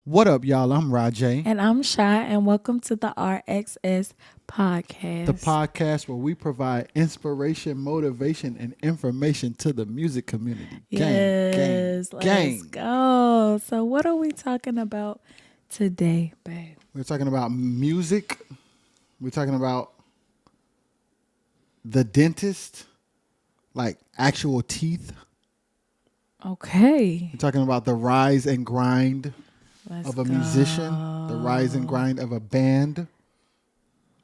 What up, y'all? I'm Rajay, And I'm Shy, and welcome to the RXS podcast. the podcast where we provide inspiration, motivation, and information to the music community. Yes, let's Gang. go. So, what are we talking about today, babe? We're talking about music. We're talking about the dentist, like actual teeth. Okay, We're talking about the rise and grind let's of a go. musician, the rise and grind of a band.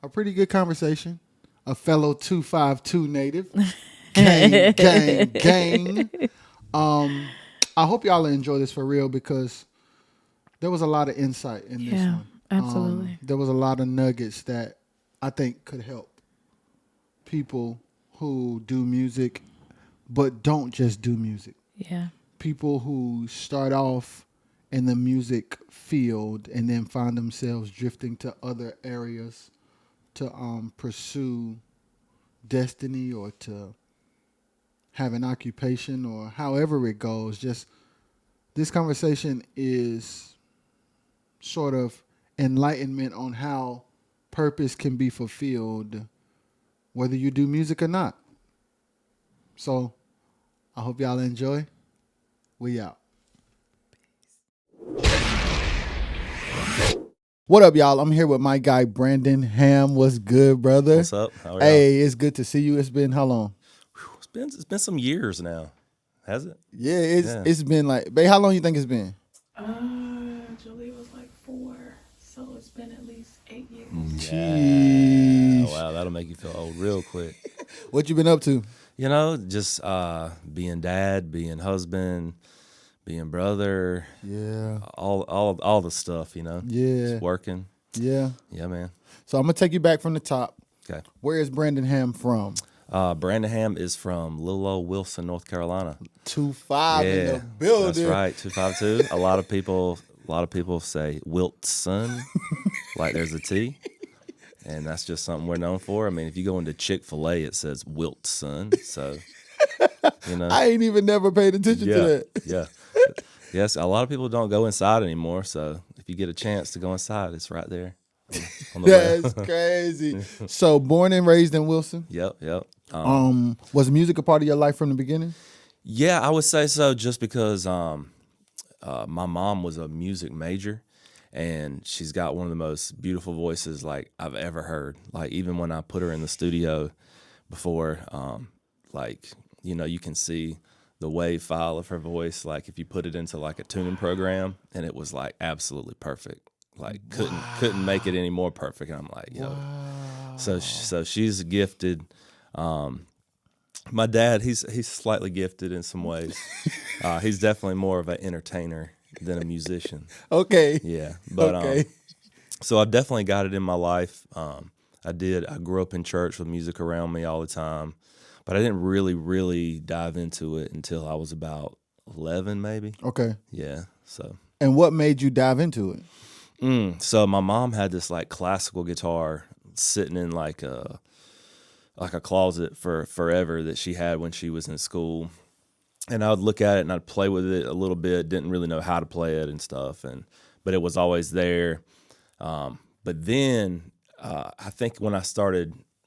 A pretty good conversation. A fellow 252 native. Gang. I hope y'all enjoy this for real because there was a lot of insight in this Yeah, one. absolutely. There was a lot of nuggets that I think could help people who do music, but don't just do music. Yeah, People who start off in the music field and then find themselves drifting to other areas to pursue destiny or to have an occupation or however it goes. Just this conversation is sort of enlightenment on how purpose can be fulfilled whether you do music or not. So I hope y'all enjoy. We out. What up, y'all? I'm here with my guy Brandon Ham. What's good, brother? What's up? How are y'all? Hey, it's good to see you. It's been how long? It's been some years now, has it? Yeah, it's been like, babe, how long you think it's been? Julie was like 4, so it's been at least 8 years. Jeez. Wow, that'll make you feel old real quick. What you been up to? You know, just being dad, being husband, being brother, Yeah, all the stuff. You know, yeah, just working. yeah. Yeah, man. So I'm gonna take you back from the top. Okay. Where is Brandon Ham from? Brandon Ham is from Little Old Wilson, North Carolina. 25 in Yeah, the building. that's right. 252. A lot of people say Wilson, like there's a T. And that's just something we're known for. I mean, if you go into Chick-fil-A, it says Wilson. So, you know. I ain't even never paid attention to that. Yeah. Yes, a lot of people don't go inside anymore. So if you get a chance to go inside, it's right there on the left. That's crazy. So born and raised in Wilson. Yep. Was music a part of your life from the beginning? Yeah, I would say so just because my mom was a music major. And she's got one of the most beautiful voices like I've ever heard. Like even when I put her in the studio before, like, you know, you can see the wave file of her voice. Like if you put it into like a tuning program and it was like absolutely perfect. Like couldn't make it any more perfect. And I'm like, yo. Wow. So she's gifted. My dad, he's slightly gifted in some ways. He's definitely more of an entertainer than a musician. Okay. Yeah, but Okay. so I've definitely got it in my life. I grew up in church with music around me all the time, but I didn't really dive into it until I was about 11, maybe. Okay. Yeah. So. And what made you dive into it? So my mom had this like classical guitar sitting in like a closet for forever that she had when she was in school. And I would look at it and I'd play with it a little bit, didn't really know how to play it and stuff, but it was always there. But then I think when I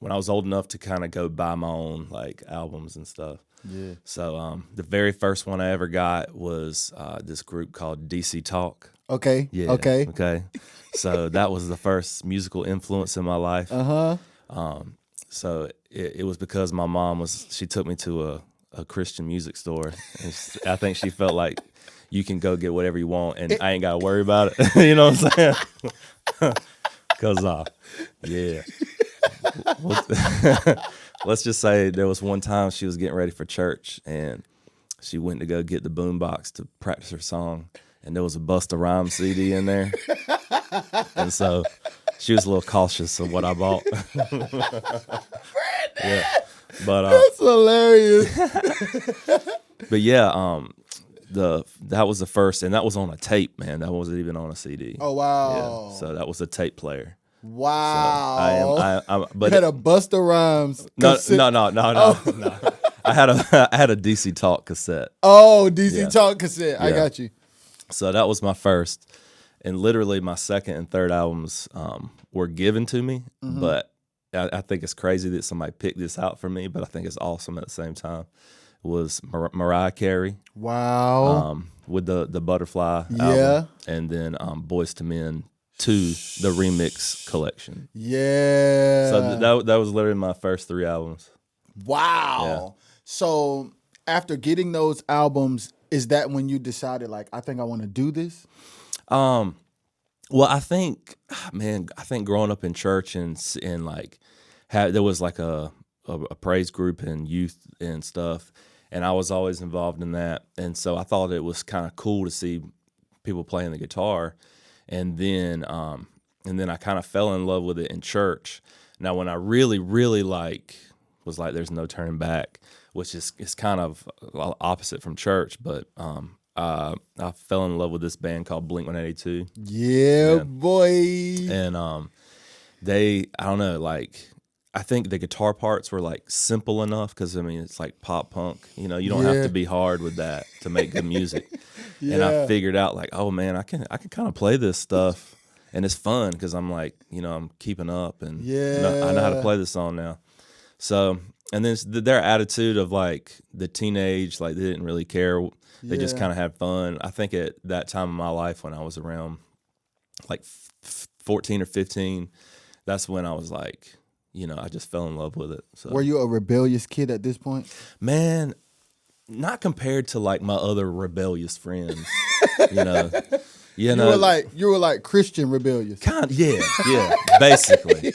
was old enough to kind of go buy my own like albums and stuff. Yeah. So the very first one I ever got was this group called DC Talk. Okay. Yeah. Okay. So that was the first musical influence in my life. So it was because my mom she took me to a Christian music store. And I think she felt like you can go get whatever you want and I ain't got to worry about it. You know what I'm saying? Because, yeah. Let's just say there was one time she was getting ready for church and she went to go get the boombox to practice her song. And there was a Busta Rhymes CD in there. And so she was a little cautious of what I bought. Yeah. But That's hilarious. but yeah, that was the first, and that was on a tape, man. That wasn't even on a CD. Oh wow. Yeah, so that was a tape player. Wow. So I'm but you had a Busta Rhymes no, cassette. no. I had a DC Talk cassette. Oh, DC Yeah. Talk cassette. I Yeah. got you. So that was my first. and literally my second and third albums were given to me, but I think it's crazy that somebody picked this out for me, but I think it's awesome at the same time. Was Mariah Carey Wow. with the Butterfly Yeah. album, and then Boyz II Men 2, the remix collection. Yeah. So that was literally my first 3 albums. Wow. So after getting those albums, is that when you decided, like, I think I want to do this? Well, I think growing up in church and like there was like a praise group and youth and stuff, and I was always involved in that, and so I thought it was kind of cool to see people playing the guitar, and then I kind of fell in love with it in church. Now, when I really was like, there's no turning back, which is kind of opposite from church, but I fell in love with this band called Blink-182. Yeah, boy. And I don't know, like, I think the guitar parts were like simple enough because I mean it's like pop punk, you don't have to be hard with that to make good music. And I figured out like, oh man, I can kind of play this stuff, and it's fun because I'm like, I'm keeping up, and I know how to play this song now. So, and then their attitude of like the teenage, like they didn't really care. They just kind of had fun. I think at that time in my life when I was around like 14 or 15, that's when I was like, I just fell in love with it. So, Were you a rebellious kid at this point? man, not compared to like my other rebellious friends, you know. You were like Christian rebellious. Yeah, basically.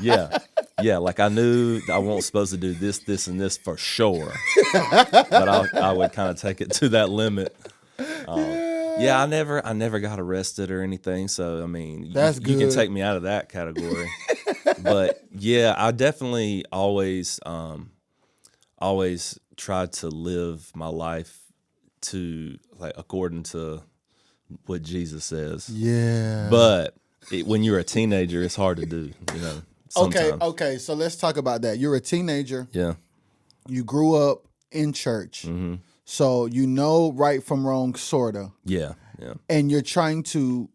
Yeah, like I knew I wasn't supposed to do this, and this for sure. But I would kind of take it to that limit. Yeah, I never got arrested or anything, so I mean, That's you can good. take me out of that category. But yeah, I definitely always tried to live my life to like according to what Jesus says. Yeah. But when you're a teenager, it's hard to do, sometimes. Okay. So let's talk about that. You're a teenager. Yeah. You grew up in church. Mm-hmm. So you know right from wrong, sorta. Yeah. And you're trying to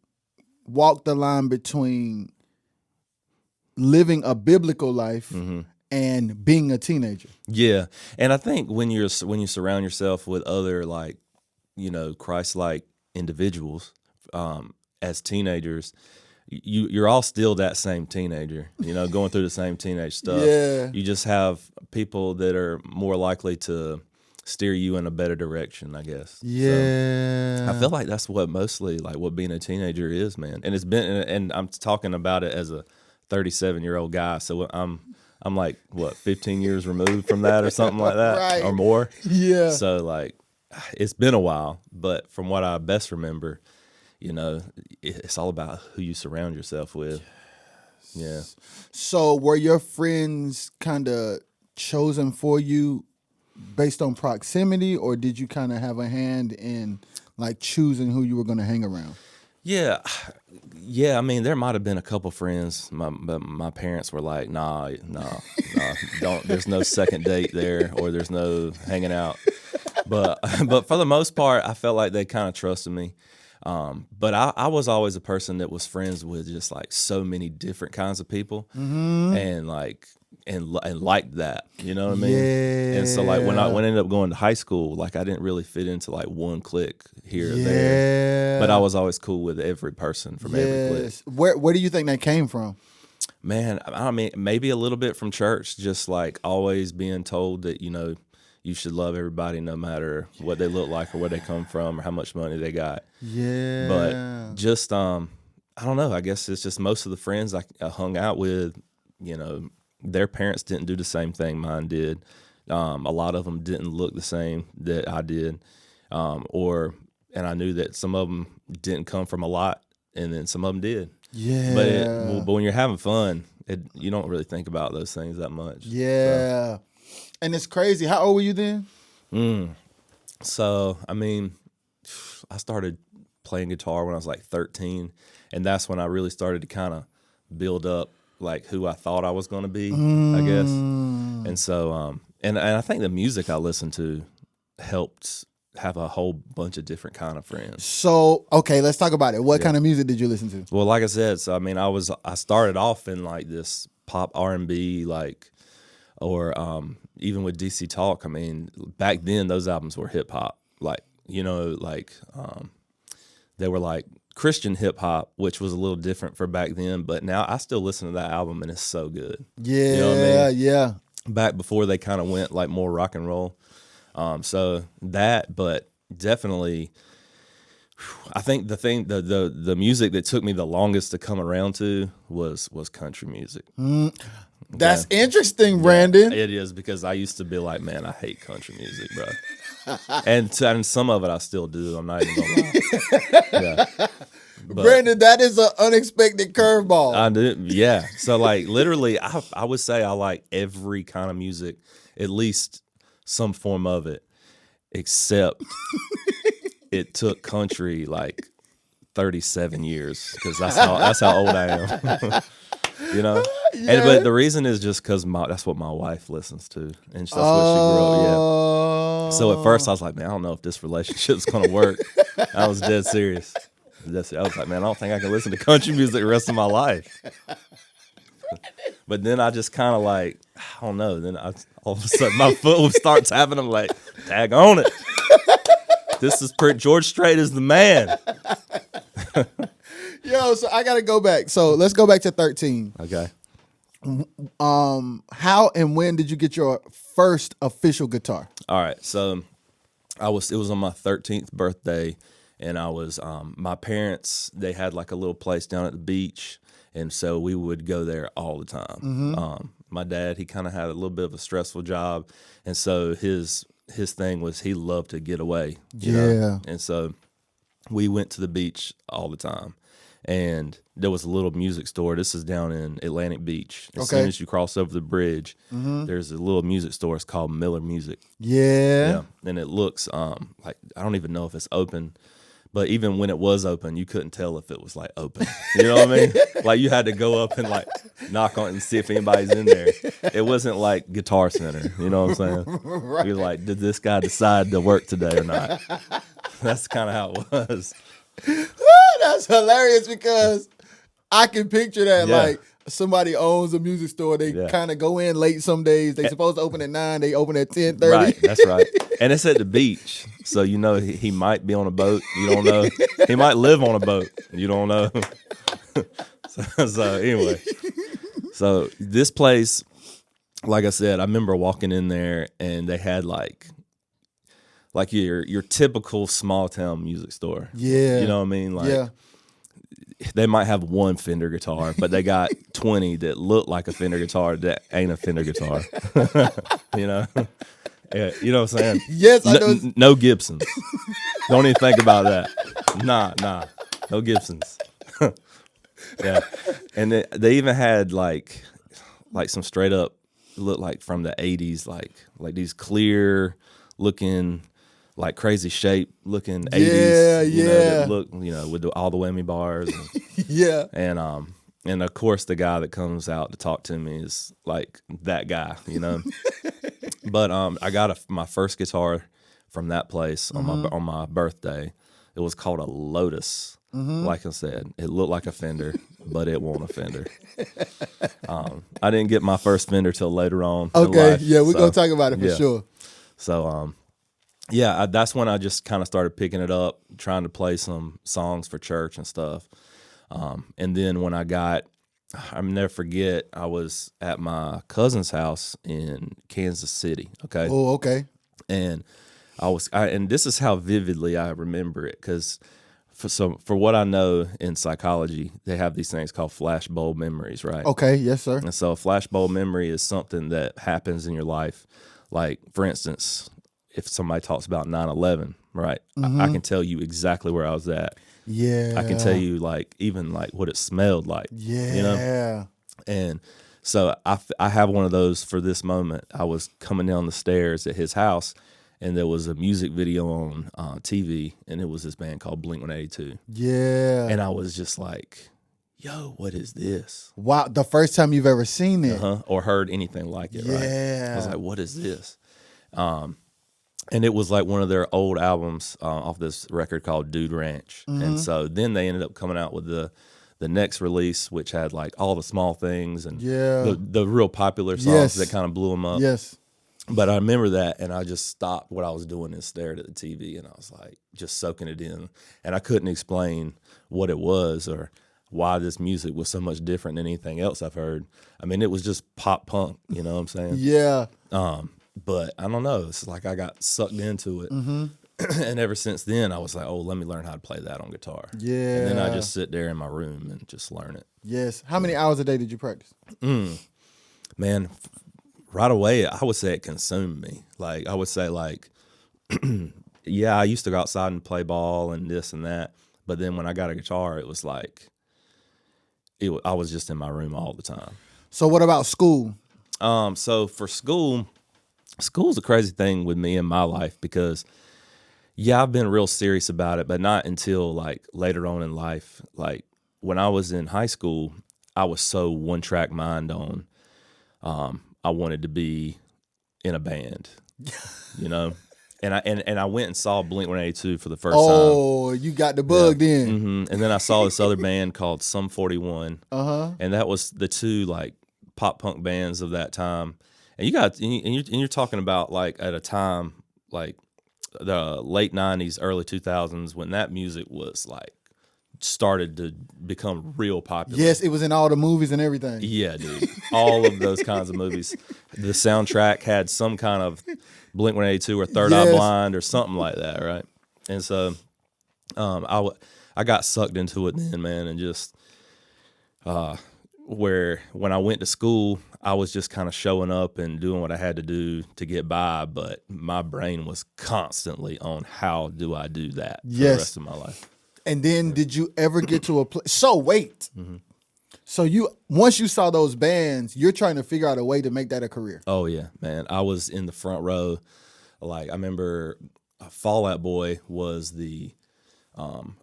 walk the line between living a biblical life and being a teenager. Yeah. And I think when you surround yourself with other like, Christ-like individuals, as teenagers, you're all still that same teenager, going through the same teenage stuff. Yeah. You just have people that are more likely to steer you in a better direction, I guess. Yeah. So I feel like that's what mostly like what being a teenager is, man. And and I'm talking about it as a 37-year-old guy. So I'm like, what, 15 years removed from that or something like that, Right. or more. Yeah. So like, it's been a while, but from what I best remember, it's all about who you surround yourself with. Yeah. So were your friends kind of chosen for you based on proximity, or did you kind of have a hand in like choosing who you were going to hang around? Yeah. I mean, there might have been a couple friends. My parents were like, nah, don't. There's no second date there, or there's no hanging out. But for the most part, I felt like they kind of trusted me. But I was always a person that was friends with just like so many different kinds of people, and like and liked that, you know what I mean? Yeah. And so like when I ended up going to high school, like I didn't really fit into like one clique here or there, but I was always cool with every person from every clique. Where do you think that came from? Man, I mean, maybe a little bit from church, just like always being told that, you should love everybody no matter what they look like or where they come from or how much money they got. Yeah. But just, I don't know, I guess it's just most of the friends I hung out with, their parents didn't do the same thing mine did. A lot of them didn't look the same that I did. And I knew that some of them didn't come from a lot, and then some of them did. Yeah. But when you're having fun, you don't really think about those things that much. Yeah. And it's crazy. How old were you then? So, I mean, I started playing guitar when I was like 13, and that's when I really started to kind of build up like who I thought I was going to be, I guess. And so, and I think the music I listened to helped have a whole bunch of different kind of friends. So, okay, let's talk about it. What kind of music did you listen to? Well, like I said, so I mean, I started off in like this pop R&B, like, or even with DC Talk. I mean, back then those albums were hip hop, like, you know, like they were like Christian hip hop, which was a little different for back then. But now I still listen to that album and it's so good. Yeah, You know what I mean? yeah. Back before they kind of went like more rock and roll. So that, but definitely, I think the music that took me the longest to come around to was country music. That's interesting, Brandon. It is, because I used to be like, man, I hate country music, bro. and some of it I still do. I'm not even gonna lie. Yeah. But Brandon, that is an unexpected curveball. I do, yeah. So like literally, I would say I like every kind of music, at least some form of it, except it took country like 37 years, because that's how old I am. You know, Yeah. but the reason is just because that's what my wife listens to, and that's what she grew up. Yeah. So at first I was like, man, I don't know if this relationship's gonna work. I was dead serious. I was like, man, I don't think I can listen to country music the rest of my life. But then I just kind of like, I don't know. Then all of a sudden my foot would start tapping. I'm like, tag on it. This is George Strait is the man. Yo, so I gotta go back. So let's go back to 13. Okay. How and when did you get your first official guitar? All right. So it was on my 13th birthday, and I was my parents, they had like a little place down at the beach, and so we would go there all the time. My dad, he kind of had a little bit of a stressful job, and so his thing was he loved to get away. You know? And so we went to the beach all the time. And there was a little music store. This is down in Atlantic Beach. As soon as you cross over the bridge, there's a little music store. It's called Miller Music. Yeah. And it looks like, I don't even know if it's open, but even when it was open, you couldn't tell if it was like open. You know what I mean? Like you had to go up and like knock on it and see if anybody's in there. It wasn't like Guitar Center. You know what I'm saying? Right. You're like, did this guy decide to work today or not? That's kind of how it was. That's hilarious, because I can picture that. Yeah. Like somebody owns a music store. They kind of go in late some days. They supposed to open at 9. They open at 10:30. Right, that's right. And it's at the beach, so you know he might be on a boat. You don't know. He might live on a boat. You don't know. so anyway, so this place, like I said, I remember walking in there, and they had like your typical small town music store. Yeah. You know what I mean? Like, yeah. they might have one Fender guitar, but they got 20 that look like a Fender guitar that ain't a Fender guitar. You know? Yeah, you know what I'm saying? Yes, I know. No Gibsons. Don't even think about that. Nah. No Gibsons. Yeah. And they even had like some straight up look like from the 80s, like these clear looking, like crazy shape looking 80s. Yeah, you know, yeah. that look, you know, with all the whammy bars. Yeah. And of course the guy that comes out to talk to me is like that guy, you know. But I got my first guitar from that place on my birthday. It was called a Lotus. Like I said, it looked like a Fender, but it wasn't a Fender. I didn't get my first Fender till later on. in Okay. life, Yeah, we're so, gonna talk about it for yeah. sure. So that's when I just kind of started picking it up, trying to play some songs for church and stuff. And then when I'll never forget, I was at my cousin's house in Kansas City. Okay. Oh, okay. And and this is how vividly I remember it, because for what I know in psychology, they have these things called flashbulb memories, right? Okay. Yes, sir. And so a flashbulb memory is something that happens in your life. Like, for instance, if somebody talks about 9/11, right? I can tell you exactly where I was at. Yeah. I can tell you like even like what it smelled like. Yeah. You know? And so I have one of those for this moment. I was coming down the stairs at his house, and there was a music video on TV, and it was this band called Blink-182. Yeah. And I was just like, yo, what is this? Wow. The first time you've ever seen it. Or heard anything like it, right? I was Yeah. like, what is this? And it was like one of their old albums off this record called Dude Ranch. And so then they ended up coming out with the next release, which had like all the small things and the real popular songs that kind of blew them up. Yes. But I remember that, and I just stopped what I was doing and stared at the TV, and I was like just soaking it in. And I couldn't explain what it was or why this music was so much different than anything else I've heard. I mean, it was just pop punk, you know what I'm saying? Yeah. But I don't know. It's like I got sucked into it. And ever since then, I was like, oh, let me learn how to play that on guitar. Yeah. And then I just sit there in my room and just learn it. Yes. How many hours a day did you practice? Man, right away, I would say it consumed me. Like, I would say, like, yeah, I used to go outside and play ball and this and that. But then when I got a guitar, it was like, I was just in my room all the time. So what about school? So for school's a crazy thing with me in my life because, yeah, I've been real serious about it, but not until like later on in life. Like when I was in high school, I was so one-track mind on. I wanted to be in a band, you know, and I went and saw Blink-182 for the first time. Oh, you got the bug then. And then I saw this other band called Sum 41, and that was the two like pop punk bands of that time. And you're talking about like at a time like the late 90s, early 2000s when that music was like started to become real popular. Yes, it was in all the movies and everything. Yeah, dude. All of those kinds of movies. The soundtrack had some kind of Blink-182 or Third Eye Blind or something like that, right? And so I got sucked into it then, man, and just where when I went to school, I was just kind of showing up and doing what I had to do to get by, but my brain was constantly on how do I do that for the rest of my life. And then did you ever get to a place? So wait. So once you saw those bands, you're trying to figure out a way to make that a career. Oh yeah, man. I was in the front row. Like I remember Fall Out Boy was the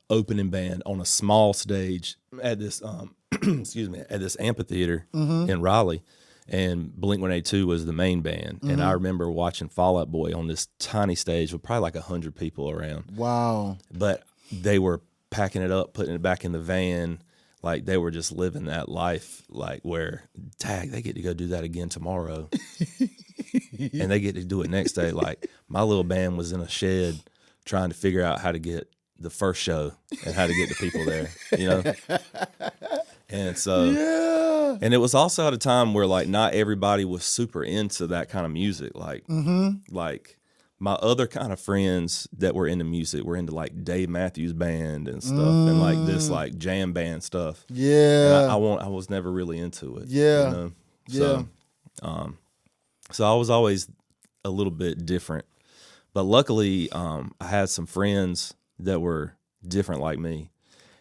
opening band on a small stage at this excuse me, at this amphitheater in Raleigh. And Blink-182 was the main band. And I remember watching Fall Out Boy on this tiny stage with probably like 100 people around. Wow. But they were packing it up, putting it back in the van. Like they were just living that life, like where, they get to go do that again tomorrow. And they get to do it next day. Like my little band was in a shed trying to figure out how to get the first show and how to get the people there, you know? And so, and it was also at a time where like not everybody was super into that kind of music. Like, like my other kind of friends that were into music were into like Dave Matthews Band and stuff and like this like jam band stuff. Yeah. And I was never really into it. Yeah. You know? So, so I was always a little bit different, but luckily I had some friends that were different like me.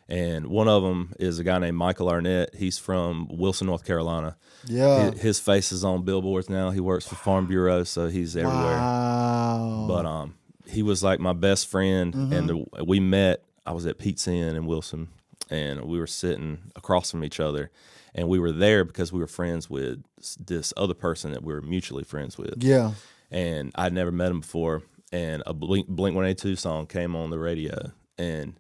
And one of them is a guy named Michael Arnett. He's from Wilson, North Carolina. Yeah. His face is on billboards now. He works for Farm Bureau, so he's everywhere. Wow. But he was like my best friend, and we met. I was at Pete's Inn in Wilson, and we were sitting across from each other. And we were there because we were friends with this other person that we were mutually friends with. Yeah. And I'd never met him before. And a Blink-182 song came on the radio, and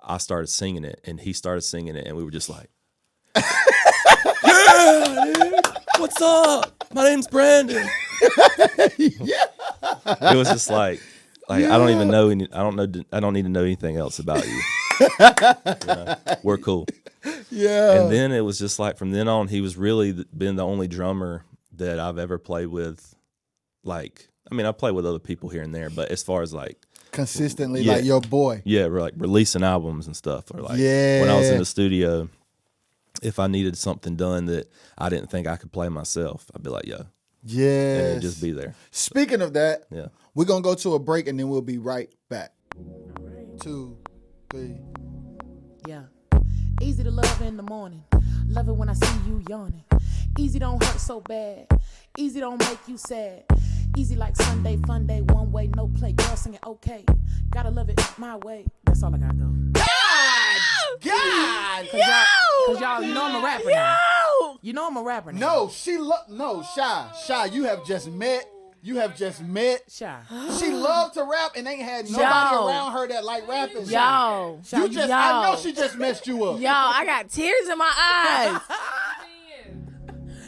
I started singing it, and he started singing it, and we were just like, yeah, dude, what's up? My name's Brandon. It was just like I don't even know I don't need to know anything else about you. You know, we're cool. Yeah. And then it was just like from then on, he was really been the only drummer that I've ever played with. Like, I mean, I play with other people here and there, but as far as like consistently, like your boy. Yeah, we're like releasing albums and stuff. Or like when I was in the studio, if I needed something done that I didn't think I could play myself, I'd be like, yo. Yeah. And it'd just be there. Speaking of that, yeah, we're going to go to a break and then we'll be right back. 2, 3. Yeah. Easy to love in the morning. Love it when I see you yawning. Easy don't hurt so bad. Easy don't make you sad. Easy like Sunday, fun day, one way, no play. Girl singing okay. Gotta love it my way. That's all I got though. God! Cause y'all, you know I'm a rapper now. You know I'm a rapper now. No, Shy, you have just met You have just met. Shy. She loved to rap and ain't had nobody Yo. around her that like rapping. Yo. You just, I know she just messed you up. Yo, I got tears in my eyes.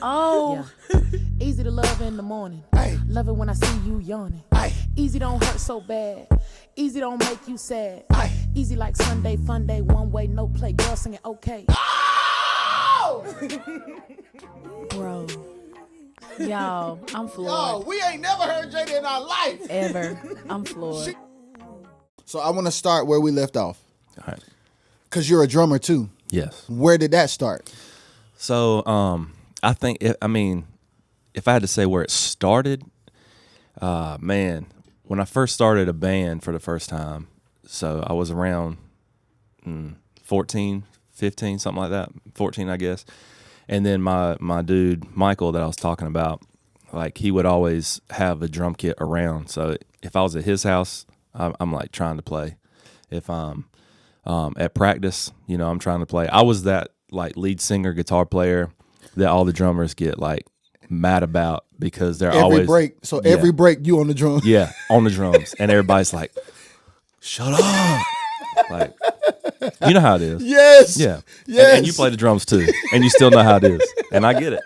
Oh. Yeah. Easy to love in the morning. Hey. Love it when I see you yawning. Hey. Easy don't hurt so bad. Easy don't make you sad. Hey. Easy like Sunday, fun day, one way, no play. Girl singing okay. Bro. Yo, I'm Yo, floored. we ain't never heard Jada in our life. Ever. I'm floored. So I want to start where we left off. All right. Because you're a drummer too. Yes. Where did that start? So I think if I had to say where it started, man, when I first started a band for the first time, so I was around 14, 15, something like that, 14, I guess. And then my dude, Michael, that I was talking about, like he would always have a drum kit around. So if I was at his house, I'm like trying to play. If I'm at practice, you know, I'm trying to play. I was that like lead singer, guitar player that all the drummers get like mad about because they're Every always break. So Yeah. every break you on the drum. yeah, on the drums, and everybody's like, "Shut up!" Like, you know how it is. Yes. Yeah. Yes. And you play the drums too, and you still know how it is. And I get it.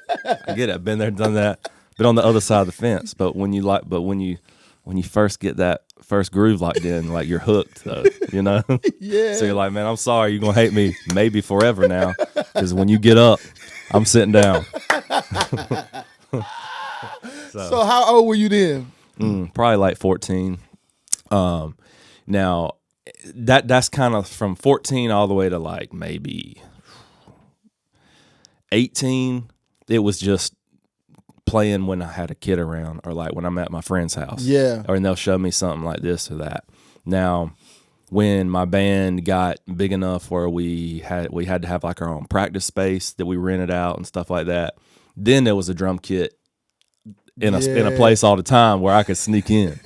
I've been there, done that. Been on the other side of the fence. But when you first get that first groove locked in, like you're hooked, though. You know. Yeah. So you're like, man, I'm sorry, you're gonna hate me maybe forever now, because when you get up, I'm sitting down. So how old were you then? Probably like 14. Now that's kind of from 14 all the way to like maybe 18. It was just playing when I had a kid around, or like when I'm at my friend's house. Yeah. Or they'll show me something like this or that. Now, when my band got big enough where we had to have like our own practice space that we rented out and stuff like that, then there was a drum kit in a Yeah. place all the time where I could sneak in.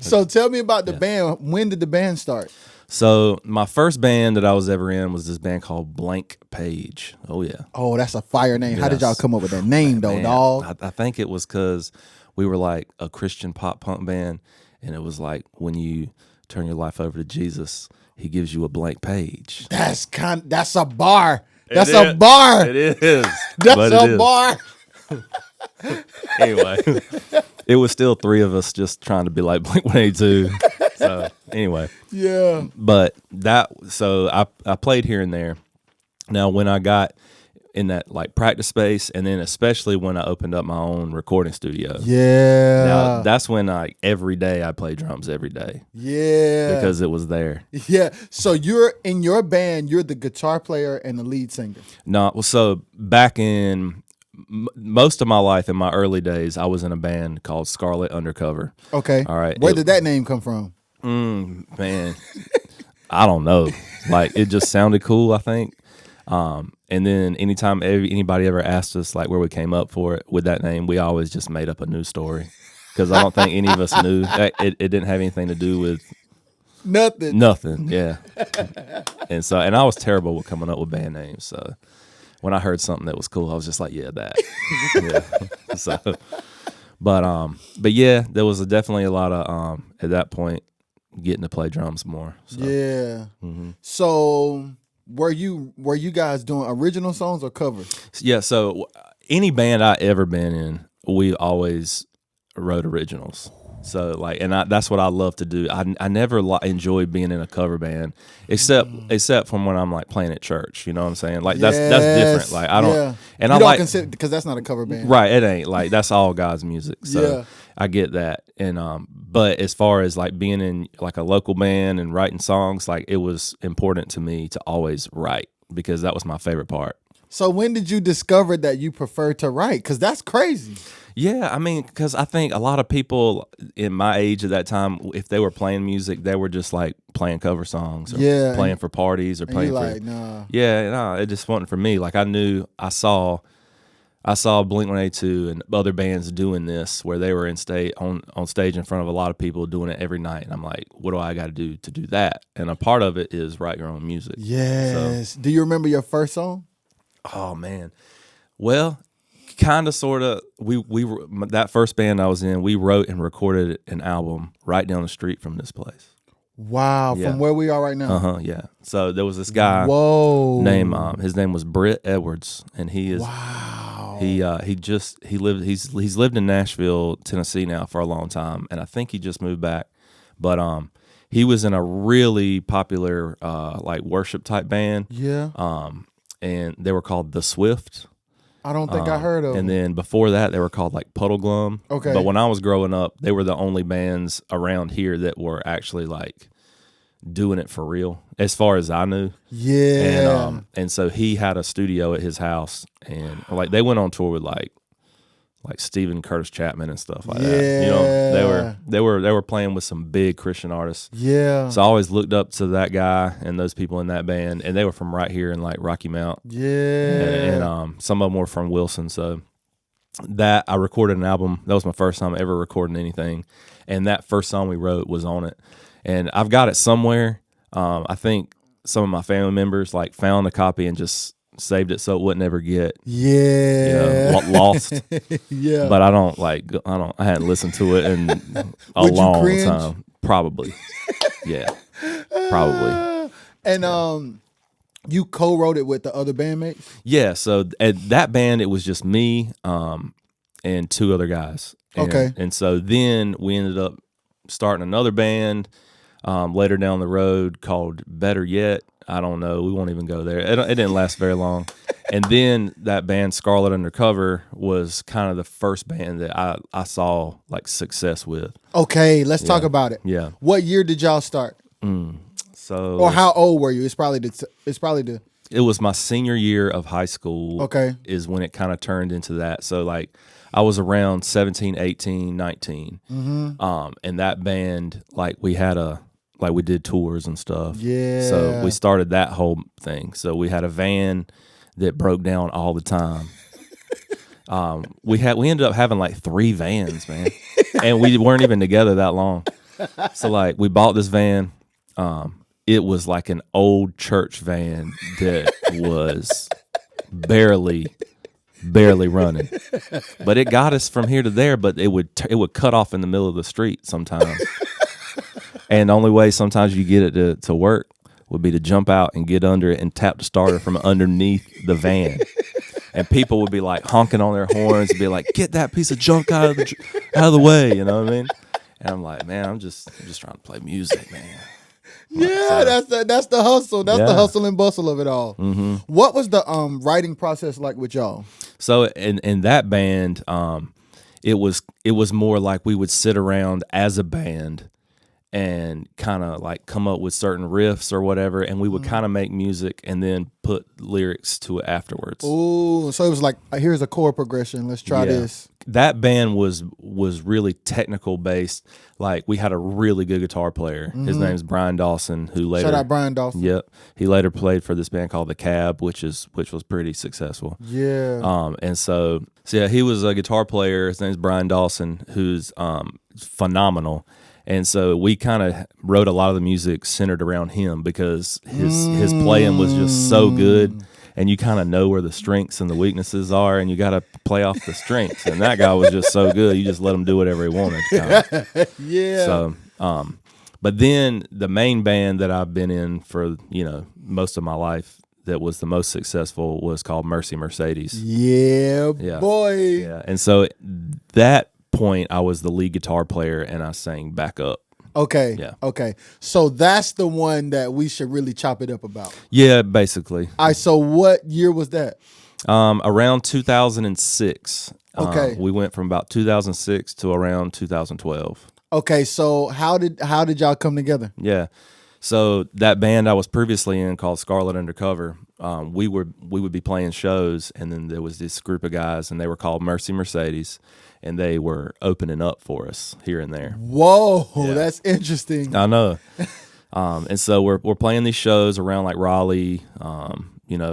So tell me about the band. When did the band start? So my first band that I was ever in was this band called Blank Page. Oh yeah. Oh, that's a fire name. How did Yes. y'all come up with that name though, Man, dog? I think it was because we were like a Christian pop punk band, and it was like when you turn your life over to Jesus, he gives you a blank page. That's a bar. That's It a is. bar. It is. That's but it a is. bar. Anyway, it was still three of us just trying to be like Blink-182. So anyway, Yeah. but I played here and there. Now, when I got in that like practice space, and then especially when I opened up my own recording studio. Yeah. Now that's when every day I play drums every day Yeah. because it was there. Yeah. So you're in your band, you're the guitar player and the lead singer. No, well, so back in most of my life, in my early days, I was in a band called Scarlet Undercover. Okay. All right. Where did that name come from? Man, I don't know. Like it just sounded cool, I think. And then anytime anybody ever asked us like where we came up for it with that name, we always just made up a new story because I don't think any of us knew. It didn't have anything to do with Nothing. Yeah. and I was terrible with coming up with band names. So when I heard something that was cool, I was just like, yeah, that. Yeah. So, but yeah, there was definitely a lot of at that point getting to play drums more. So. Yeah. Mm-hmm. So were you guys doing original songs or covers? Yeah, so any band I ever been in, we always wrote originals. So like, and that's what I love to do. I never enjoyed being in a cover band, except from when I'm like playing at church. You know what I'm saying? Like that's different. Like I don't, Yeah. and you I don't like consider because that's not a cover band. right. It ain't like that's all God's music. So Yeah. I get that. And but as far as like being in like a local band and writing songs, like it was important to me to always write because that was my favorite part. So when did you discover that you prefer to write? Because that's crazy. Yeah, I mean, because I think a lot of people in my age at that time, if they were playing music, they were just like playing cover songs or Yeah, playing for parties or And playing you're for. like, nah. Yeah, no, it just wasn't for me. Like I saw Blink-182 and other bands doing this where they were on stage in front of a lot of people doing it every night, and I'm like, what do I got to do that? And a part of it is write your own music. Yes. Do you remember your first song? Oh man, well, kind of, sort of. That first band I was in, we wrote and recorded an album right down the street from this place. Wow, Yeah. from where we are right now. Yeah. So there was this guy Whoa. named his name was Britt Edwards, and he is Wow. he's lived in Nashville, Tennessee now for a long time, and I think he just moved back. But he was in a really popular like worship type band. Yeah. And they were called The Swift. I don't think I heard of And them. then before that, they were called like Puddle Glum. Okay. But when I was growing up, they were the only bands around here that were actually like doing it for real, as far as I knew. Yeah. And so he had a studio at his house, and like they went on tour with like Stephen Curtis Chapman and stuff like that. You know, they were playing with some big Christian artists. Yeah. So I always looked up to that guy and those people in that band, and they were from right here in like Rocky Mount. Yeah. And some of them were from Wilson. So that I recorded an album. That was my first time ever recording anything, and that first song we wrote was on it. And I've got it somewhere. I think some of my family members like found a copy and just saved it so it wouldn't ever get lost. Yeah. But I hadn't listened to it in a Would you long cringe? time. Probably. Yeah. Probably. And you co-wrote it with the other bandmates? Yeah, so at that band it was just me and two other guys. Okay. And so then we ended up starting another band later down the road called Better Yet. I don't know. We won't even go there. It didn't last very long. And then that band Scarlet Undercover was kind of the first band that I saw like success with. Okay, let's talk about it. Yeah. What year did y'all start? So Or how old were you? It's probably the it was my senior year of high school. Okay. Is when it kind of turned into that. So like I was around 17, 18, 19. Mm-hmm. And that band, like we did tours and stuup. Yeah. So we started that whole thing. So we had a van that broke down all the time. We ended up having like 3 vans, man. And we weren't even together that long. So like we bought this van. It was like an old church van that was barely running, but it got us from here to there. But it would cut off in the middle of the street sometimes, and the only way sometimes you get it to work would be to jump out and get under it and tap the starter from underneath the van, and people would be like honking on their horns and be like, "Get that piece of junk out of the way," you know what I mean? And I'm like, man, I'm just trying to play music, man. Yeah, that's the hustle. That's the hustle and bustle of it all. Mm-hmm. What was the writing process like with y'all? So in that band, it was more like we would sit around as a band and kind of like come up with certain riffs or whatever, and we would kind of make music and then put lyrics to it afterwards. Oh, so it was like, here's a chord progression. Let's try this. That band was really technical based. Like we had a really good guitar player. His name's Brian Dawson, who later Shout out Brian Dawson. Yep, he later played for this band called The Cab, which was pretty successful. Yeah. And so yeah, he was a guitar player. His name's Brian Dawson, who's phenomenal. And so we kind of wrote a lot of the music centered around him because his playing was just so good, and you kind of know where the strengths and the weaknesses are, and you got to play off the strengths. And that guy was just so good, you just let him do whatever he wanted. Yeah. So, but then the main band that I've been in for most of my life that was the most successful was called Mercy Mercedes. Yeah, Yeah. boy. Yeah, and so that point I was the lead guitar player and I sang backup. Okay. Yeah. Okay. So that's the one that we should really chop it up about. Yeah, basically. All right. So what year was that? Around 2006. Okay. We went from about 2006 to around 2012. Okay. So how did y'all come together? Yeah. So that band I was previously in called Scarlet Undercover, we would be playing shows, and then there was this group of guys, and they were called Mercy Mercedes, and they were opening up for us here and there. Whoa, Yeah. that's interesting. I know. And so we're playing these shows around like Raleigh,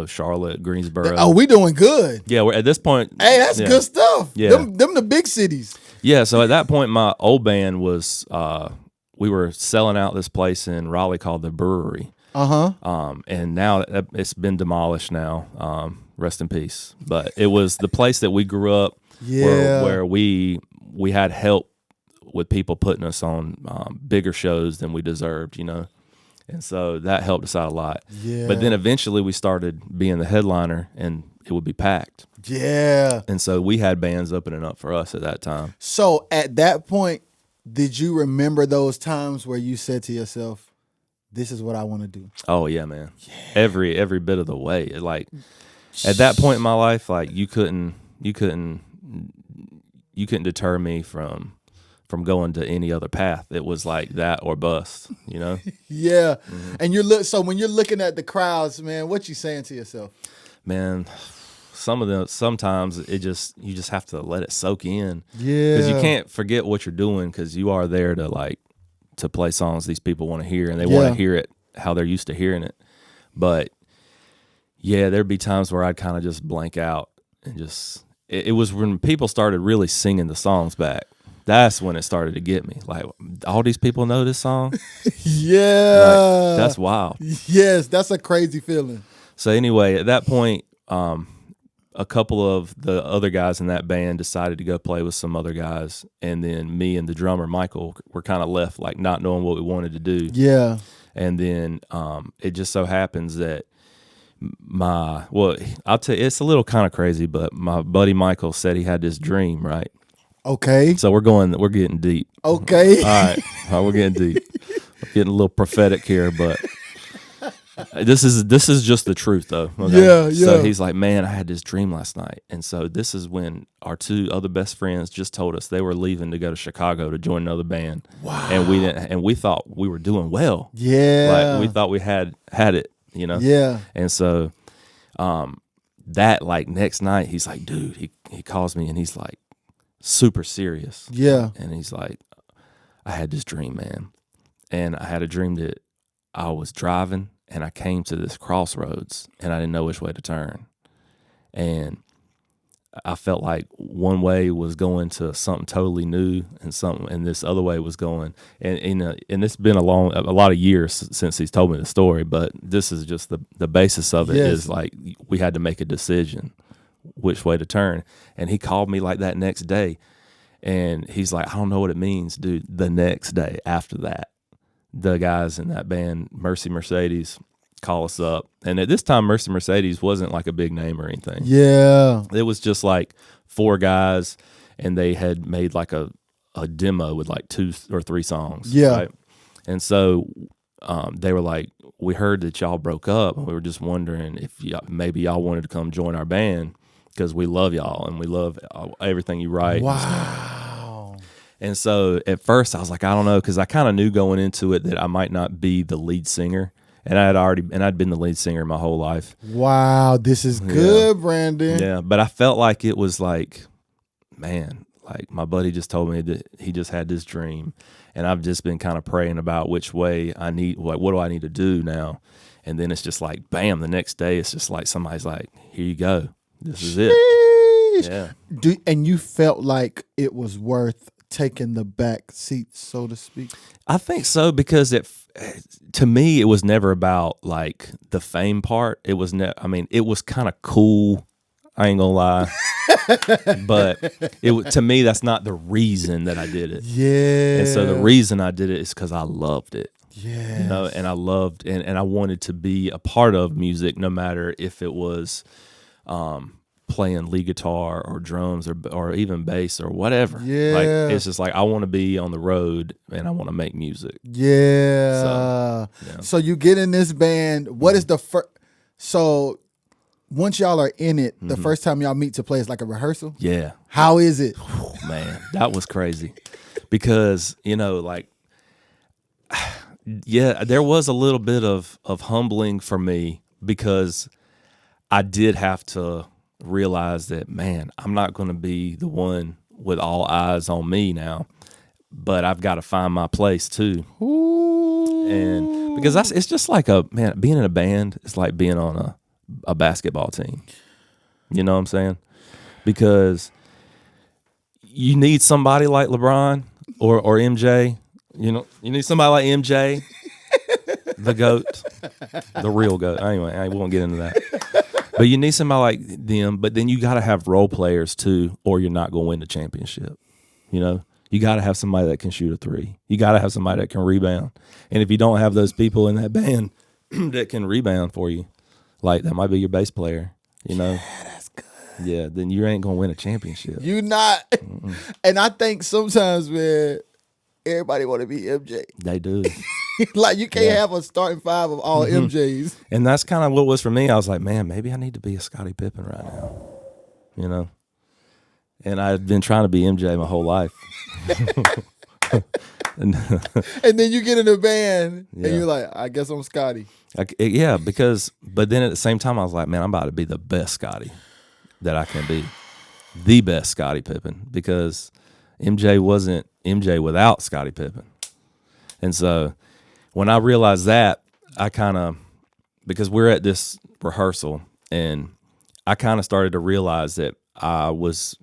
Charlotte, Greensboro. Oh, we doing good. Yeah, we're at this point. Hey, that's yeah. good stuff. Yeah. Them the big cities. Yeah, so at that point, my old band was we were selling out this place in Raleigh called The Brewery. And now it's been demolished now. Rest in peace. But it was the place that we grew up, where we had help with people putting us on bigger shows than we deserved, you know. And so that helped us out a lot. Yeah. But then eventually we started being the headliner, and it would be packed. Yeah. And so we had bands opening up for us at that time. So at that point, did you remember those times where you said to yourself, this is what I want to do? Oh yeah, man. Yeah. Every bit of the way. Like at that point in my life, like you couldn't deter me from going to any other path. It was like that or bust, you know? Yeah. Mm-hmm. And so when you're looking at the crowds, man, what you saying to yourself? Man, sometimes you just have to let it soak in. Yeah. Because you can't forget what you're doing, because you are there to play songs these people want to hear, and they want to hear it how they're used to hearing it. But yeah, there'd be times where I'd kind of just blank out and just, it was when people started really singing the songs back. That's when it started to get me. Like, all these people know this song? Yeah. Like, that's wild. Yes, that's a crazy feeling. So anyway, at that point, a couple of the other guys in that band decided to go play with some other guys, and then me and the drummer Michael were kind of left like not knowing what we wanted to do. Yeah. And then it just so happens that I'll tell you, it's a little kind of crazy, but my buddy Michael said he had this dream, right? Okay. So we're getting deep. Okay. All right, we're getting deep. We're getting a little prophetic here, but this is just the truth, though. Okay? Yeah. So he's like, man, I had this dream last night, and so this is when our two other best friends just told us they were leaving to go to Chicago to join another band. Wow. And we thought we were doing well. Yeah. Like we thought we had it, you know. Yeah. And so, that like next night, he's like, dude, he calls me and he's like, super serious. Yeah. And he's like, I had this dream, man. And I had a dream that I was driving and I came to this crossroads and I didn't know which way to turn. And I felt like one way was going to something totally new, and this other way was going. And it's been a lot of years since he's told me the story, but this is just the basis of it. Is like we had to make a decision which way to turn. And he called me like that next day, and he's like, I don't know what it means, dude. The next day after that, the guys in that band, Mercy Mercedes, call us up. And at this time, Mercy Mercedes wasn't like a big name or anything. Yeah. It was just like 4 guys, and they had made like a demo with like 2 or 3 songs. Yeah. Right? And so they were like, we heard that y'all broke up, and we were just wondering if maybe y'all wanted to come join our band, because we love y'all and we love everything you write. Wow. And so at first I was like, I don't know, because I kind of knew going into it that I might not be the lead singer. And I'd been the lead singer my whole life. Wow, this is good, Brandon. Yeah, but I felt like it was like, man, like my buddy just told me that he just had this dream, and I've just been kind of praying about which way what do I need to do now? And then it's just like, bam, the next day it's just like somebody's like, here you go. This is it. Yeah. And you felt like it was worth taking the back seat, so to speak? I think so, because to me, it was never about like the fame part. It was it was kind of cool. I ain't gonna lie, but to me, that's not the reason that I did it. Yeah. And so the reason I did it is because I loved it. Yeah. You know, and I loved and I wanted to be a part of music, no matter if it was playing lead guitar or drums or even bass or whatever. Yeah. Like, it's just like, I want to be on the road and I want to make music. Yeah. So you get in this band. What is the first? So once y'all are in it, the first time y'all meet to play is like a rehearsal? Yeah. How is it? Oh, man, that was crazy. Because, you know, like, yeah, there was a little bit of humbling for me, because I did have to realize that, man, I'm not going to be the one with all eyes on me now, but I've got to find my place too. Ooh. And because it's just like being in a band is like being on a basketball team. You know what I'm saying? Because you need somebody like LeBron or MJ. You know, you need somebody like MJ, the GOAT. the real GOAT. Anyway, I won't get into that. But you need somebody like them. But then you got to have role players too, or you're not going to win the championship. You know, you got to have somebody that can shoot a three. You got to have somebody that can rebound. And if you don't have those people in that band that can rebound for you, like that might be your bass player. You know, That's good. yeah, then you ain't gonna win a championship. You not. And I think sometimes, man, everybody want to be MJ. They do. Like you can't have a starting five of all MJs. And that's kind of what it was for me. I was like, man, maybe I need to be a Scottie Pippen right now, you know? And I've been trying to be MJ my whole life. And then you get in a band Yeah. and you're like, I guess I'm Scotty. Yeah, but then at the same time, I was like, man, I'm about to be the best Scottie that I can be. The best Scottie Pippen, because MJ wasn't MJ without Scottie Pippen. And so when I realized that, because we're at this rehearsal, and I kind of started to realize that I was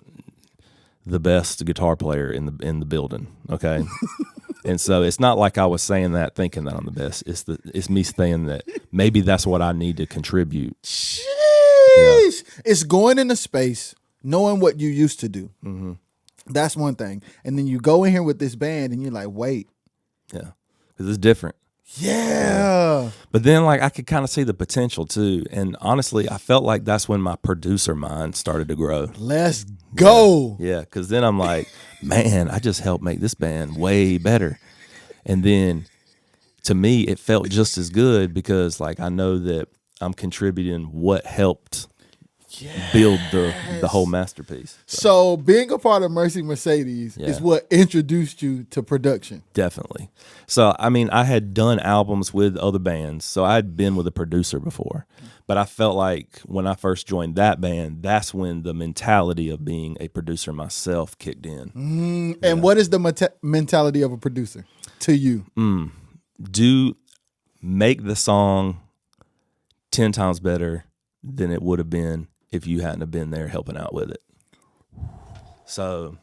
the best guitar player in the building. Okay. And so it's not like I was saying that thinking that I'm the best. It's me saying that maybe that's what I need to contribute. Sheesh. It's going into space, knowing what you used to do. Mm-hmm. That's one thing. And then you go in here with this band and you're like, wait. Yeah. Because it's different. Yeah. But then, like, I could kind of see the potential too. And honestly, I felt like that's when my producer mind started to grow. Let's go. Yeah, because then I'm like, man, I just helped make this band way better. And then to me, it felt just as good because, like, I know that I'm contributing what helped build the whole masterpiece. So being a part of Mercy Mercedes Yeah. is what introduced you to production. Definitely. So, I mean, I had done albums with other bands, so I'd been with a producer before. But I felt like when I first joined that band, that's when the mentality of being a producer myself kicked in. And what is the mentality of a producer to you? Make the song 10 times better than it would have been if you hadn't have been there helping out with it. So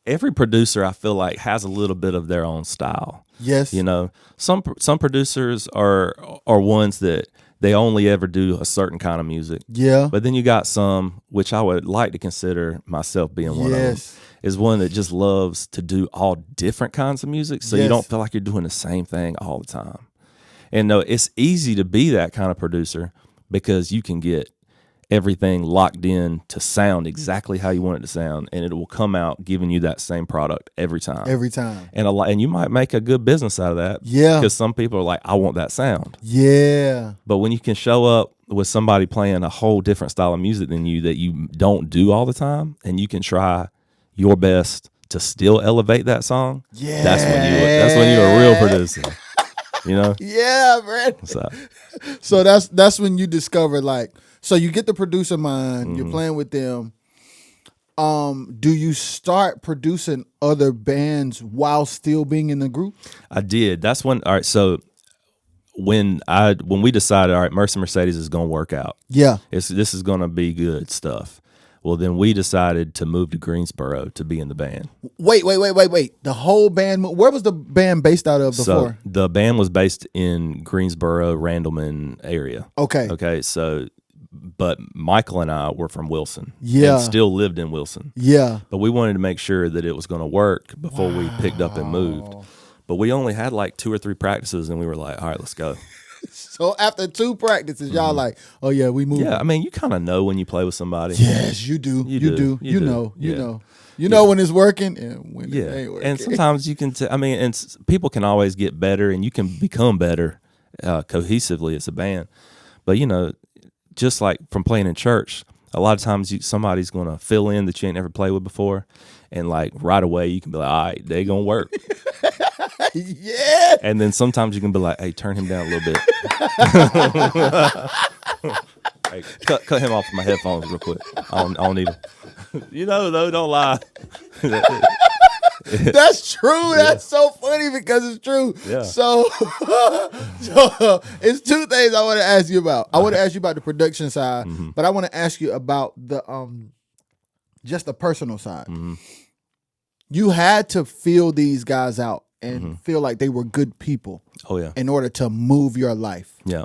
every producer, I feel like, has a little bit of their own style. Yes. You know, some producers are ones that they only ever do a certain kind of music. Yeah. But then you got some, which I would like to consider myself being one of them, Yes. is one that just loves to do all different kinds of music, so you Yes. don't feel like you're doing the same thing all the time. And no, it's easy to be that kind of producer because you can get everything locked in to sound exactly how you want it to sound, and it will come out giving you that same product every time. Every time. And you might make a good business out of that. Yeah. Because some people are like, I want that sound. Yeah. But when you can show up with somebody playing a whole different style of music than you that you don't do all the time, and you can try your best to still elevate that song, Yeah. that's when you're a real producer. You know? Yeah, man. So that's when you discover, like, so you get the producer mind, you're playing with them. Do you start producing other bands while still being in the group? I did. That's when. All right. So when we decided, all right, Mercy Mercedes is going to work out. Yeah. This is going to be good stuff. Well, then we decided to move to Greensboro to be in the band. Wait. The whole band, where was the band based out of So before? the band was based in Greensboro, Randleman area. Okay. Okay. So, but Michael and I were from Wilson. Yeah. And still lived in Wilson. Yeah. But we wanted to make sure that it was going to work before we picked up and moved. But we only had like 2 or 3 practices, and we were like, all right, let's go. So after 2 practices, y'all like, oh yeah, we moved. Yeah, I mean, you kind of know when you play with somebody. Yes, you do. You You do. do. You You do. know. You Yeah. know. You know when it's working and when Yeah, it ain't working. and sometimes you can. People can always get better, and you can become better cohesively as a band. But you know, just like from playing in church, a lot of times somebody's going to fill in that you ain't never played with before, and like right away you can be like, all right, they gonna work. Yeah. And then sometimes you can be like, hey, turn him down a little bit. Hey, cut him off with my headphones real quick. I don't need them. You know, though, don't lie. That's true. That's so funny because it's true. Yeah. So it's 2 things I want to ask you about. I want to ask you about the production side, but I want to ask you about the just the personal side. You had to feel these guys out and feel like they were good people Oh yeah. in order to move your life. Yeah.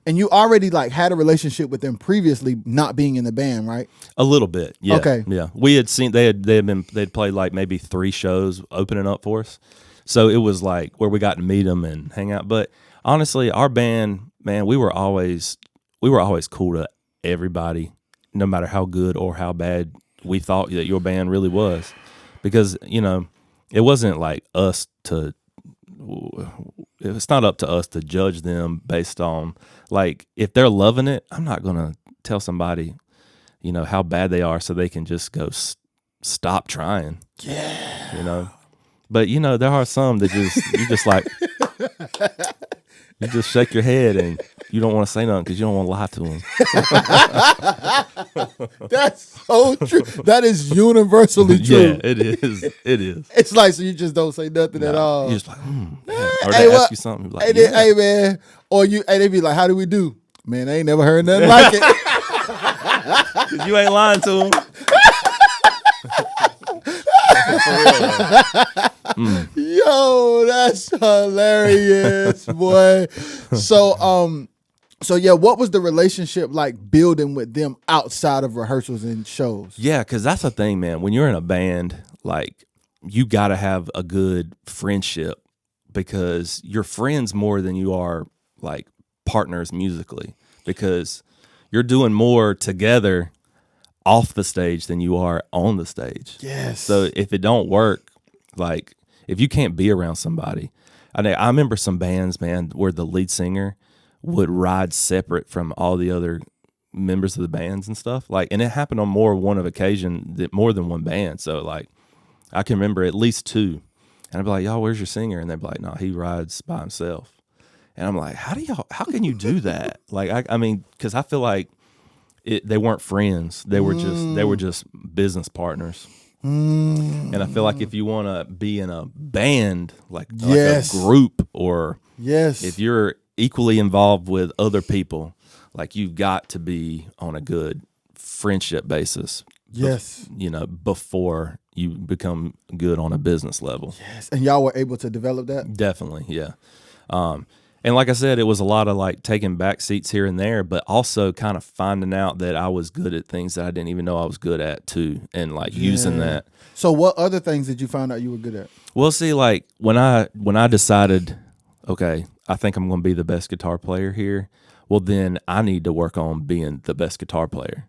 And you already like had a relationship with them previously, not being in the band, right? A little bit. Yeah. Okay. Yeah. We had seen they'd played like maybe 3 shows opening up for us. So it was like where we got to meet them and hang out. But honestly, our band, man, we were always cool to everybody, no matter how good or how bad we thought that your band really was. Because, it wasn't like us to it's not up to us to judge them based on, like, if they're loving it, I'm not going to tell somebody, how bad they are so they can just go stop trying. Yeah. But, there are some that you just like, you just shake your head and you don't want to say nothing because you don't want to lie to them. That's so true. That is universally true. Yeah, it is. It is. It's like, so you just don't say nothing at all. You're just like, or they ask you something, you're like, Hey, hey man, or they be like, how do we do? Man, I ain't never heard nothing like it. 'Cause you ain't lying to them. Yo, that's hilarious, boy. So yeah, what was the relationship like building with them outside of rehearsals and shows? Yeah, because that's the thing, man. When you're in a band, like, you got to have a good friendship because you're friends more than you are like partners musically, because you're doing more together off the stage than you are on the stage. Yes. So if it don't work, like, if you can't be around somebody, I remember some bands, man, where the lead singer would ride separate from all the other members of the bands and stuff. Like, and it happened on more than one band. So like, I can remember at least 2, and I'd be like, y'all, where's your singer? And they'd be like, no, he rides by himself. And I'm like, how can you do that? Like, I mean, cause I feel like they weren't friends. They were just business partners. And I feel like if you want to be in a band, like a group, or if you're equally involved with other people, like, you've got to be on a good friendship basis. Yes. Before you become good on a business level. Yes. And y'all were able to develop that? Definitely, yeah. And like I said, it was a lot of like taking back seats here and there, but also kind of finding out that I was good at things that I didn't even know I was good at too, and like using that. So what other things did you find out you were good at? Well, see, like when I decided, okay, I think I'm going to be the best guitar player here, well, then I need to work on being the best guitar player.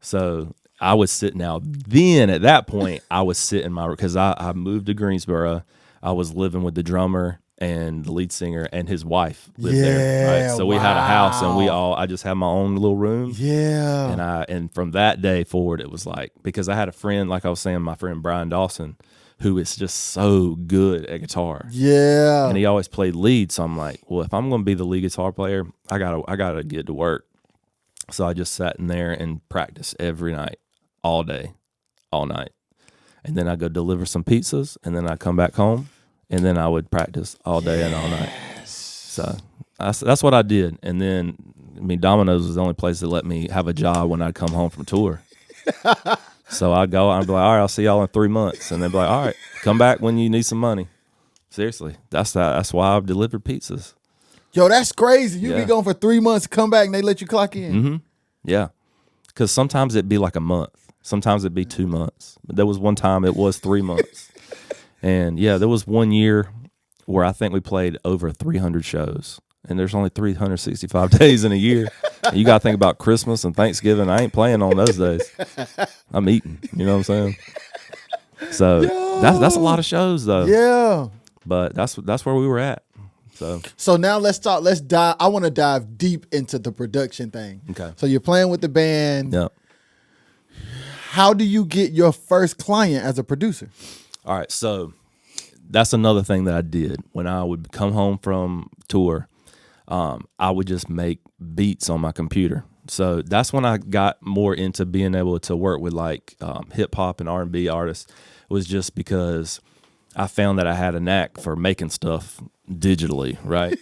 So I was sitting at that point, I was sitting because I moved to Greensboro. I was living with the drummer and the lead singer and his wife lived there. Right? So we had a house, and I just had my own little room. Yeah. And from that day forward, it was like, because I had a friend, like I was saying, my friend Brian Dawson, who is just so good at guitar. Yeah. And he always played lead. So I'm like, well, if I'm going to be the lead guitar player, I gotta get to work. So I just sat in there and practiced every night, all day, all night. And then I go deliver some pizzas, and then I come back home, and then I would practice all day and all night. So that's what I did. And then, Domino's was the only place that let me have a job when I'd come home from tour. So I'd go, I'd be like, all right, I'll see y'all in 3 months. And they'd be like, all right, come back when you need some money. Seriously, that's why I've delivered pizzas. Yo, that's crazy. You be going for 3 months, come back, and they let you clock in. Mm-hmm. Yeah. Because sometimes it'd be like a month. Sometimes it'd be 2 months. But there was one time it was 3 months. And yeah, there was 1 year where I think we played over 300 shows. And there's only 365 days in a year. And you got to think about Christmas and Thanksgiving. I ain't playing on those days. I'm eating. You know what I'm saying? So that's a lot of shows, though. Yeah. But that's where we were at. So now let's dive. I want to dive deep into the production thing. Okay. So you're playing with the band. Yep. How do you get your first client as a producer? All right, so that's another thing that I did. When I would come home from tour, I would just make beats on my computer. So that's when I got more into being able to work with like hip hop and R&B artists. It was just because I found that I had a knack for making stuff digitally, right?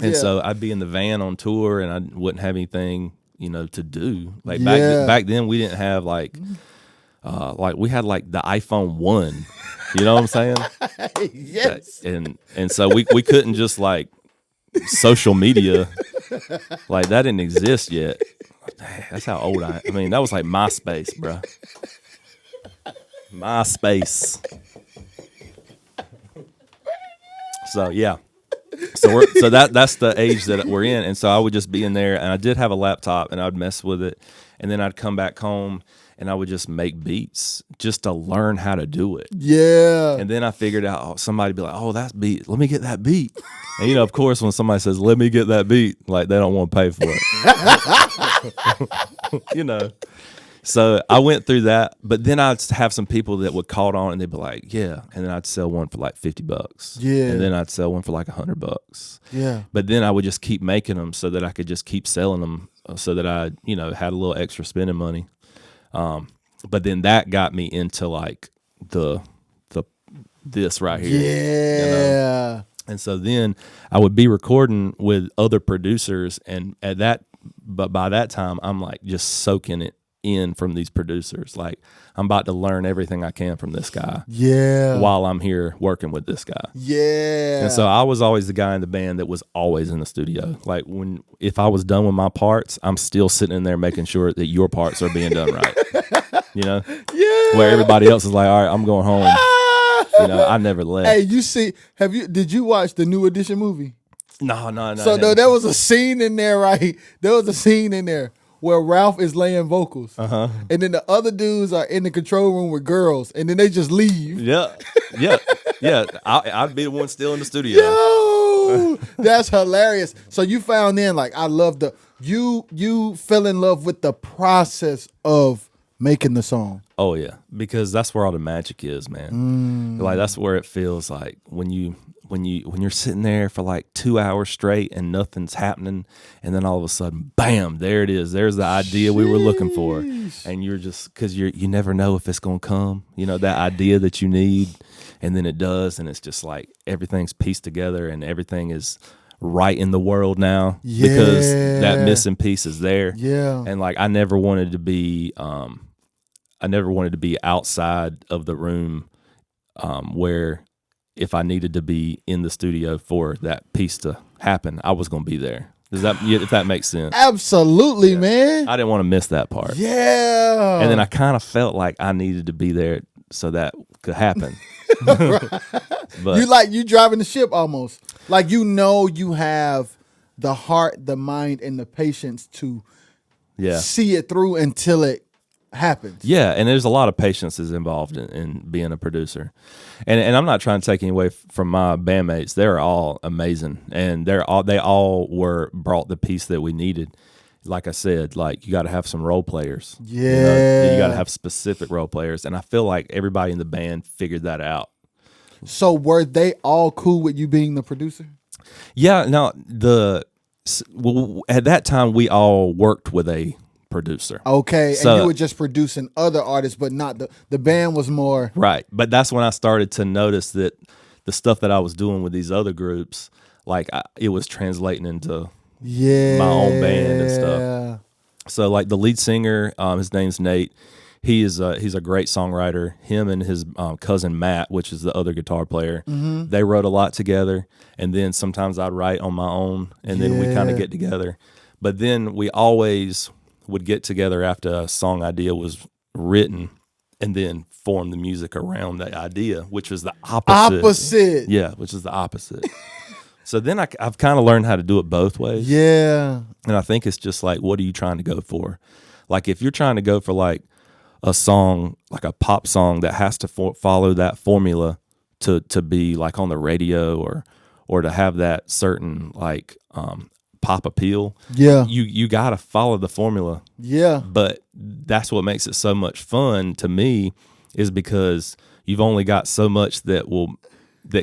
And so I'd be in the van on tour, and I wouldn't have anything, to do. Like back then, we didn't have like we had like the iPhone 1, You know what I'm saying? Yes. And so we couldn't just like social media, like that didn't exist yet. That's how old I mean, that was like MySpace, bro. MySpace. So yeah. So that's the age that we're in. And so I would just be in there, and I did have a laptop, and I'd mess with it, and then I'd come back home and I would just make beats just to learn how to do it. Yeah. And then I figured out, somebody'd be like, oh, that's beat. Let me get that beat. And, you know, of course, when somebody says, let me get that beat, like they don't want to pay for it. You know. So I went through that. But then I'd have some people that would call it on and they'd be like, yeah. And then I'd sell one for like $50. Yeah. And then I'd sell one for like $100. Yeah. But then I would just keep making them so that I could just keep selling them so that I, you know, had a little extra spending money. But then that got me into like this right here. Yeah. You know? And so then I would be recording with other producers, and but by that time I'm like just soaking it in from these producers. Like I'm about to learn everything I can from this guy. Yeah. While I'm here working with this guy. Yeah. And so I was always the guy in the band that was always in the studio. Like if I was done with my parts, I'm still sitting in there making sure that your parts are being done right. You know? Yeah. Where everybody else is like, all right, I'm going home. You know, I never left. Hey, did you watch the New Edition movie? No. So there was a scene in there, right? There was a scene in there where Ralph is laying vocals. Uh-huh. And then the other dudes are in the control room with girls, and then they just leave. Yeah. I'd be the one still in the studio. Yo, that's hilarious. So you found in, like, I love you fell in love with the process of making the song. Oh yeah, because that's where all the magic is, man. Like that's where it feels like when you're sitting there for like 2 hours straight and nothing's happening, and then all of a sudden, bam, there it is. There's the idea we were looking for, and you're just because you never know if it's gonna come. You know, that idea that you need, and then it does, and it's just like everything's pieced together and everything is right in the world now because that missing piece is there. Yeah, and like I never wanted to be outside of the room where if I needed to be in the studio for that piece to happen, I was going to be there. If that makes sense? Absolutely, man. I didn't want to miss that part. Yeah. And then I kind of felt like I needed to be there so that could happen. But you driving the ship almost. Like you have the heart, the mind, and the patience to see it through until it happens. Yeah, and there's a lot of patience is involved in being a producer, and I'm not trying to take any away from my bandmates. They're all amazing, and they all brought the piece that we needed. Like I said, like you got to have some role players. Yeah, you got to have specific role players, and I feel like everybody in the band figured that out. So were they all cool with you being the producer? Yeah, no, at that time we all worked with a producer. Okay, so, and you were just producing other artists, but not the band was more right. But that's when I started to notice that the stuff that I was doing with these other groups, like it was translating into my own band and stuff. So like the lead singer, his name's Nate. He's a great songwriter. Him and his cousin Matt, which is the other guitar player, they wrote a lot together. And then sometimes I'd write on my own, and then we kind of get together. But then we always would get together after a song idea was written, and then form the music around the idea, which was the opposite. Yeah, which is the opposite. So then I've kind of learned how to do it both ways. Yeah. And I think it's just like, what are you trying to go for? Like if you're trying to go for like a song, like a pop song that has to follow that formula to be like on the radio or to have that certain like pop appeal. Yeah. You got to follow the formula. Yeah. But that's what makes it so much fun to me is because you've only got so much that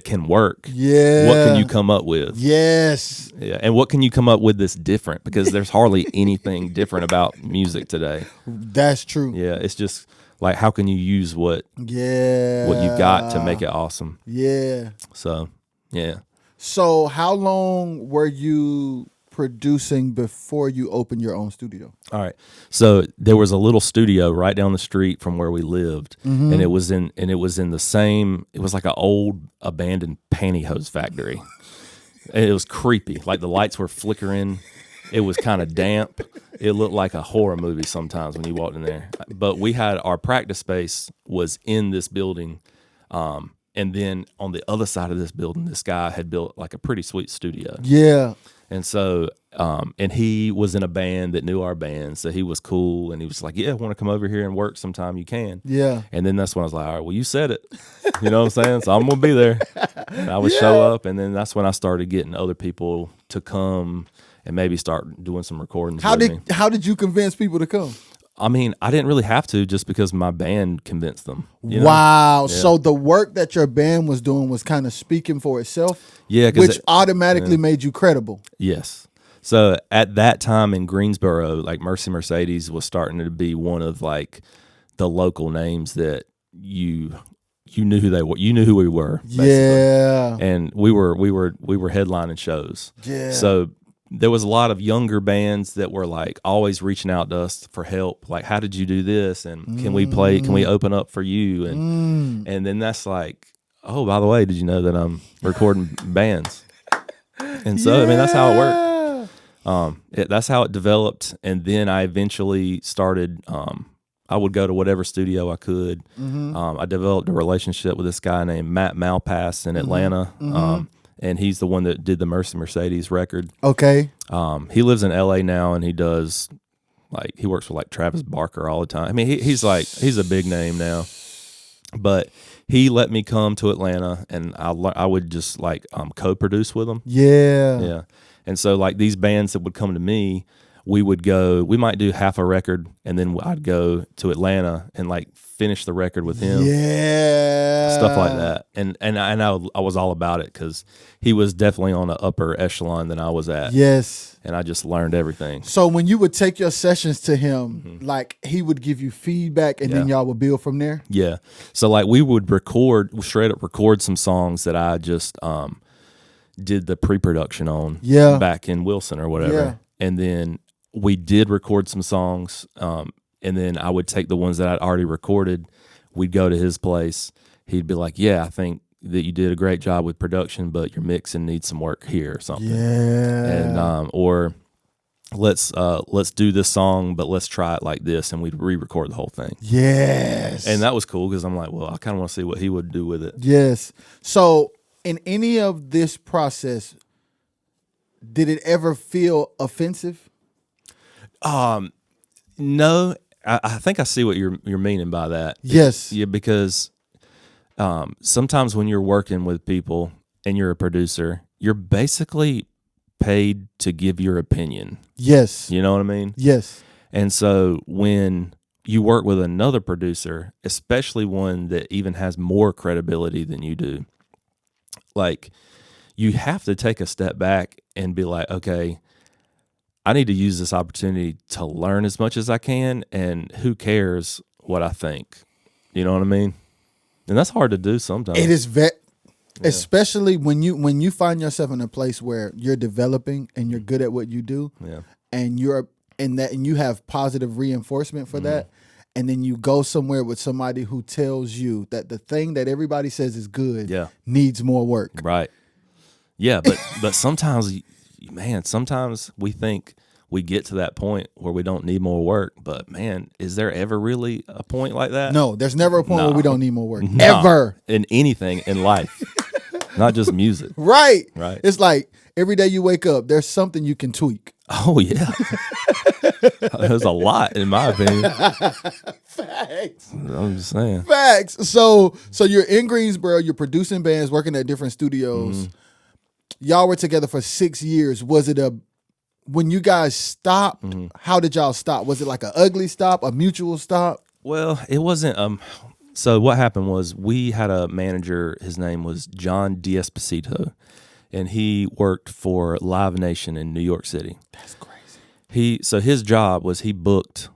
can work. Yeah. What can you come up with? Yes. Yeah. And what can you come up with that's different? Because there's hardly anything different about music today. That's true. Yeah. It's just like, how can you use what you've got to make it awesome? Yeah. So, yeah. So how long were you producing before you opened your own studio? All right. So there was a little studio right down the street from where we lived, and it was in the same. It was like an old abandoned pantyhose factory. And it was creepy. Like the lights were flickering. It was kind of damp. It looked like a horror movie sometimes when you walked in there. But we had our practice space was in this building, and then on the other side of this building, this guy had built like a pretty sweet studio. Yeah. And so, and he was in a band that knew our band, so he was cool, and he was like, "Yeah, I want to come over here and work sometime. You can." Yeah. And then that's when I was like, "All right, well, you said it, you know what I'm saying? So I'm gonna be there." And I would show up, and then that's when I started getting other people to come and maybe start doing some recordings. How with me. did you convince people to come? I mean, I didn't really have to, just because my band convinced them. You know? Wow. Yeah. So the work that your band was doing was kind of speaking for itself? Yeah, 'cause which automatically made you credible. Yes. So at that time in Greensboro, like Mercy Mercedes was starting to be one of like the local names that you knew who they were. You knew who we were. Basically. Yeah. And we were headlining shows. Yeah. So there was a lot of younger bands that were like always reaching out to us for help. Like, how did you do this? And can we play? Can we open up for you? And then that's like, oh, by the way, did you know that I'm recording bands? And so, I mean, that's how it worked. That's how it developed. And then I eventually started, I would go to whatever studio I could. I developed a relationship with this guy named Matt Malpass in Atlanta. And he's the one that did the Mercy Mercedes record. Okay. He lives in LA now, and he does like he works with like Travis Barker all the time. I mean, he's a big name now. But he let me come to Atlanta, and I would just like co-produce with him. Yeah. Yeah. And so like these bands that would come to me, we might do half a record, and then I'd go to Atlanta and like finish the record with him. Yeah. Stuff like that. And I was all about it because he was definitely on an upper echelon than I was at. Yes. And I just learned everything. So when you would take your sessions to him, like he would give you feedback and then y'all would build from there? Yeah. So like we would straight up record some songs that I just did the pre-production on back in Wilson or whatever. Yeah. And then we did record some songs, and then I would take the ones that I'd already recorded. We'd go to his place. He'd be like, "Yeah, I think that you did a great job with production, but your mixing needs some work here or something." Yeah. And or let's do this song, but let's try it like this, and we'd re-record the whole thing. Yes. And that was cool because I'm like, well, I kind of want to see what he would do with it. Yes. So in any of this process, did it ever feel offensive? No, I think I see what you're meaning by that. Yes. Yeah, because sometimes when you're working with people and you're a producer, you're basically paid to give your opinion. Yes. You know what I mean? Yes. And so when you work with another producer, especially one that even has more credibility than you do, like you have to take a step back and be like, okay, I need to use this opportunity to learn as much as I can, and who cares what I think? You know what I mean? And that's hard to do sometimes. It is especially when you find yourself in a place where you're developing and you're good at what you do, and you're in that, and you have positive reinforcement for that, and then you go somewhere with somebody who tells you that the thing that everybody says is good needs more work. Right. Yeah, but sometimes, man, sometimes we think we get to that point where we don't need more work, but man, is there ever really a point like that? No, there's never a point where we don't need more work. No. Ever. In anything in life. Not just music. Right. Right. It's like every day you wake up, there's something you can tweak. Oh yeah. There's a lot, in my opinion. Facts. I'm just saying. Facts. So you're in Greensboro, you're producing bands, working at different studios. Y'all were together for 6 years. Was it when you guys stopped, how did y'all stop? Was it like an ugly stop, a mutual stop? Well, it wasn't. So what happened was we had a manager. His name was John D'Esposito, and he worked for Live Nation in New York City. That's crazy. So his job was he booked.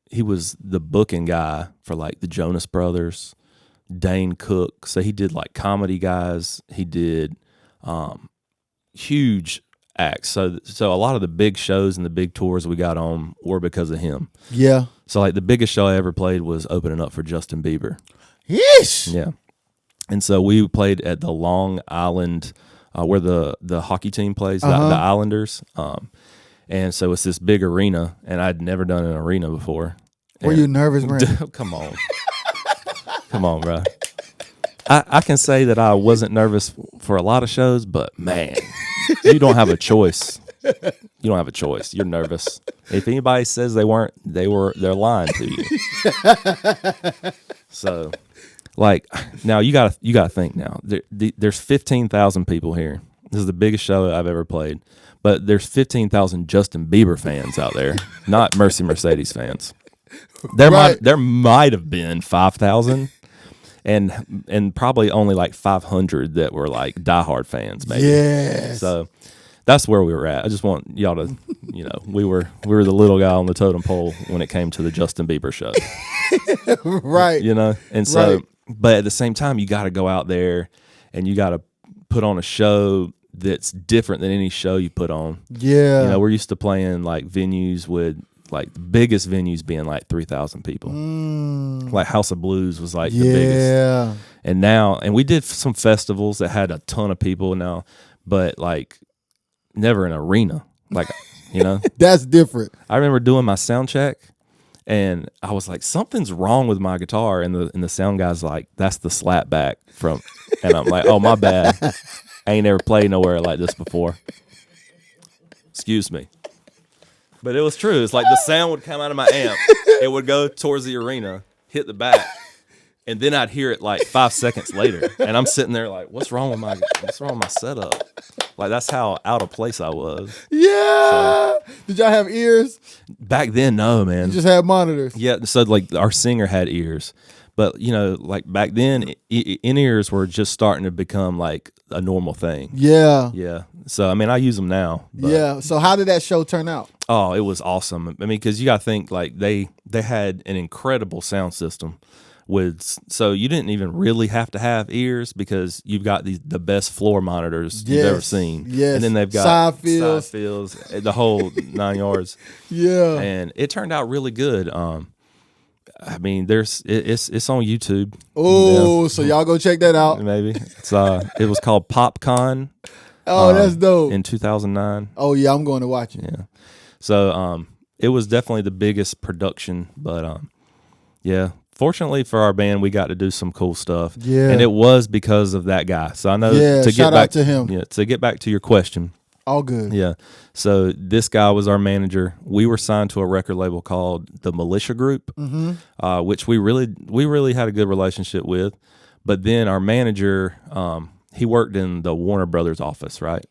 He was the booking guy for like the Jonas Brothers, Dane Cook. So he did like comedy guys. He did huge acts. So a lot of the big shows and the big tours we got on were because of him. Yeah. So like the biggest show I ever played was opening up for Justin Bieber. Yeesh. Yeah. And so we played at the Long Island, where the hockey team plays, the Islanders. And so it's this big arena, and I'd never done an arena before. Were you nervous, man? Come on. Come on, bro. I can say that I wasn't nervous for a lot of shows, but man, you don't have a choice. You don't have a choice. You're nervous. If anybody says they weren't, they're lying to you. So, like, now you gotta think now. There's 15,000 people here. This is the biggest show I've ever played. But there's 15,000 Justin Bieber fans out there, not Mercy Mercedes fans. There might have been 5,000, and probably only like 500 that were like diehard fans, maybe. Yes. So that's where we were at. I just want y'all to, we were the little guy on the totem pole when it came to the Justin Bieber show. Right. And so, Right. but at the same time, you got to go out there and you got to put on a show that's different than any show you put on. Yeah. We're used to playing like venues with like the biggest venues being like 3,000 people. Like House of Blues was like the biggest. Yeah. And we did some festivals that had a ton of people now, but like never an arena. Like, That's different. I remember doing my sound check and I was like, something's wrong with my guitar. And the sound guy's like, that's the slap back from, and I'm like, oh, my bad. I ain't ever played nowhere like this before. Excuse me. But it was true. It's like the sound would come out of my amp. It would go towards the arena, hit the back, and then I'd hear it like 5 seconds later. And I'm sitting there like, what's wrong with my setup? Like, that's how out of place I was. Yeah. Did y'all have ears? Back then, no, man. You just had monitors. Yeah, so like our singer had ears. But, like back then, in-ears were just starting to become like a normal thing. Yeah. Yeah. So, I mean, I use them now. But, Yeah. So how did that show turn out? oh, it was awesome. I mean, because you got to think like they had an incredible sound system. So you didn't even really have to have ears because you've got the best floor monitors you've ever seen. Yes. And then they've got side fields, the whole 9 yards. Yeah. And it turned out really good. I mean, it's on YouTube. Oh, so y'all go check that out. Maybe it was called PopCon. Oh, that's dope. In 2009. Oh yeah, I'm going to watch it. Yeah. So it was definitely the biggest production, but yeah. Fortunately for our band, we got to do some cool stuff. Yeah. And it was because of that guy. So I know shout out to him. Yeah, to get back to your question. All good. Yeah. So this guy was our manager. We were signed to a record label called the Militia Group, which we really had a good relationship with. But then our manager, he worked in the Warner Brothers office, right?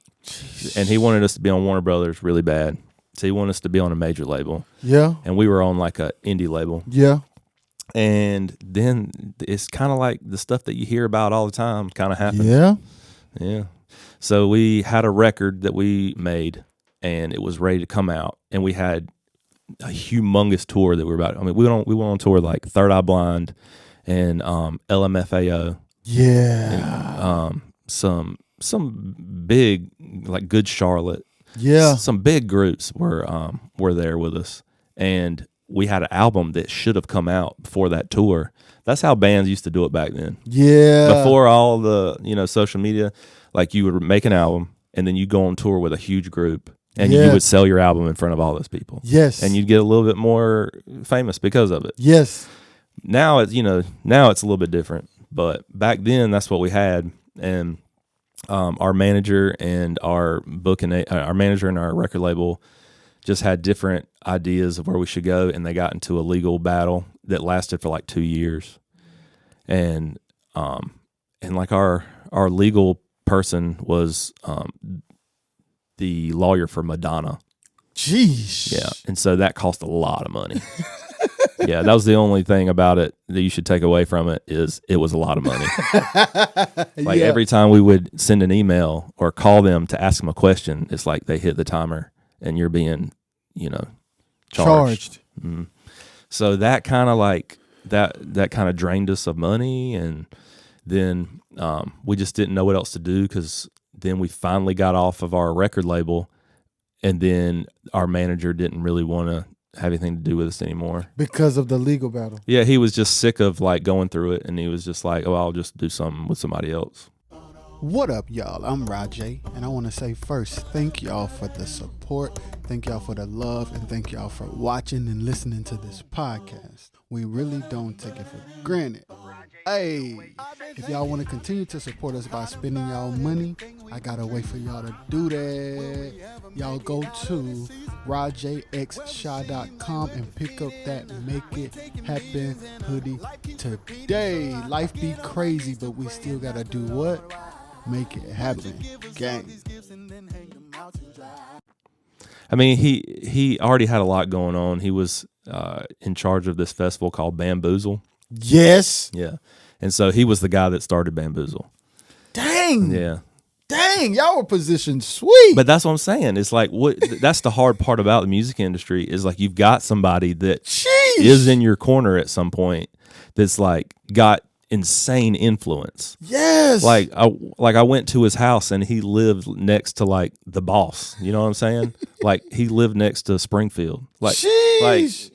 And he wanted us to be on Warner Brothers really bad. So he wanted us to be on a major label. Yeah. And we were on like a indie label. Yeah. And then it's kind of like the stuff that you hear about all the time kind of happened. Yeah. Yeah. So we had a record that we made and it was ready to come out. And we had a humongous tour that we were about. I mean, we went on tour like Third Eye Blind and LMFAO. Yeah. And, some big, like Good Charlotte. Yeah. Some big groups were there with us. And we had an album that should have come out before that tour. That's how bands used to do it back then. Yeah. Before all the, social media, like you would make an album and then you go on tour with a huge group and you would sell your album in front of all those people. Yes. And you'd get a little bit more famous because of it. Yes. Now it's a little bit different, but back then that's what we had. And our manager and our manager and our record label just had different ideas of where we should go, and they got into a legal battle that lasted for like 2 years. And like our legal person was the lawyer for Madonna. Jeez. Yeah, and so that cost a lot of money. Yeah, that was the only thing about it that you should take away from it is it was a lot of money. Like every time we would send an email or call them to ask them a question, it's like they hit the timer and you're being, charged. Mm-hmm. So that kind of like that kind of drained us of money, and then we just didn't know what else to do because then we finally got off of our record label and then our manager didn't really want to have anything to do with us anymore. Because of the legal battle. Yeah, he was just sick of like going through it, and he was just like, "Oh, I'll just do something with somebody else." What up, y'all? I'm Rajay, and I want to say first, thank y'all for the support, thank y'all for the love, and thank y'all for watching and listening to this podcast. We really don't take it for granted. Hey, if y'all want to continue to support us by spending y'all money, I got a way for y'all to do that. Y'all go to rajxshaw.com and pick up that Make It Happen hoodie today. Life be crazy, but we still got to do what? Make it happen, gang. I mean, he already had a lot going on. He was in charge of this festival called Bamboozle. Yes. Yeah, and so he was the guy that started Bamboozle. Dang. Yeah. Dang, y'all were positioned sweet. But that's what I'm saying. It's like that's the hard part about the music industry is like you've got somebody that Sheesh. is in your corner at some point that's like got insane influence. Yes. Like I went to his house and he lived next to like the boss. You know what I'm saying? Like he lived next to Springfield. Like Sheesh.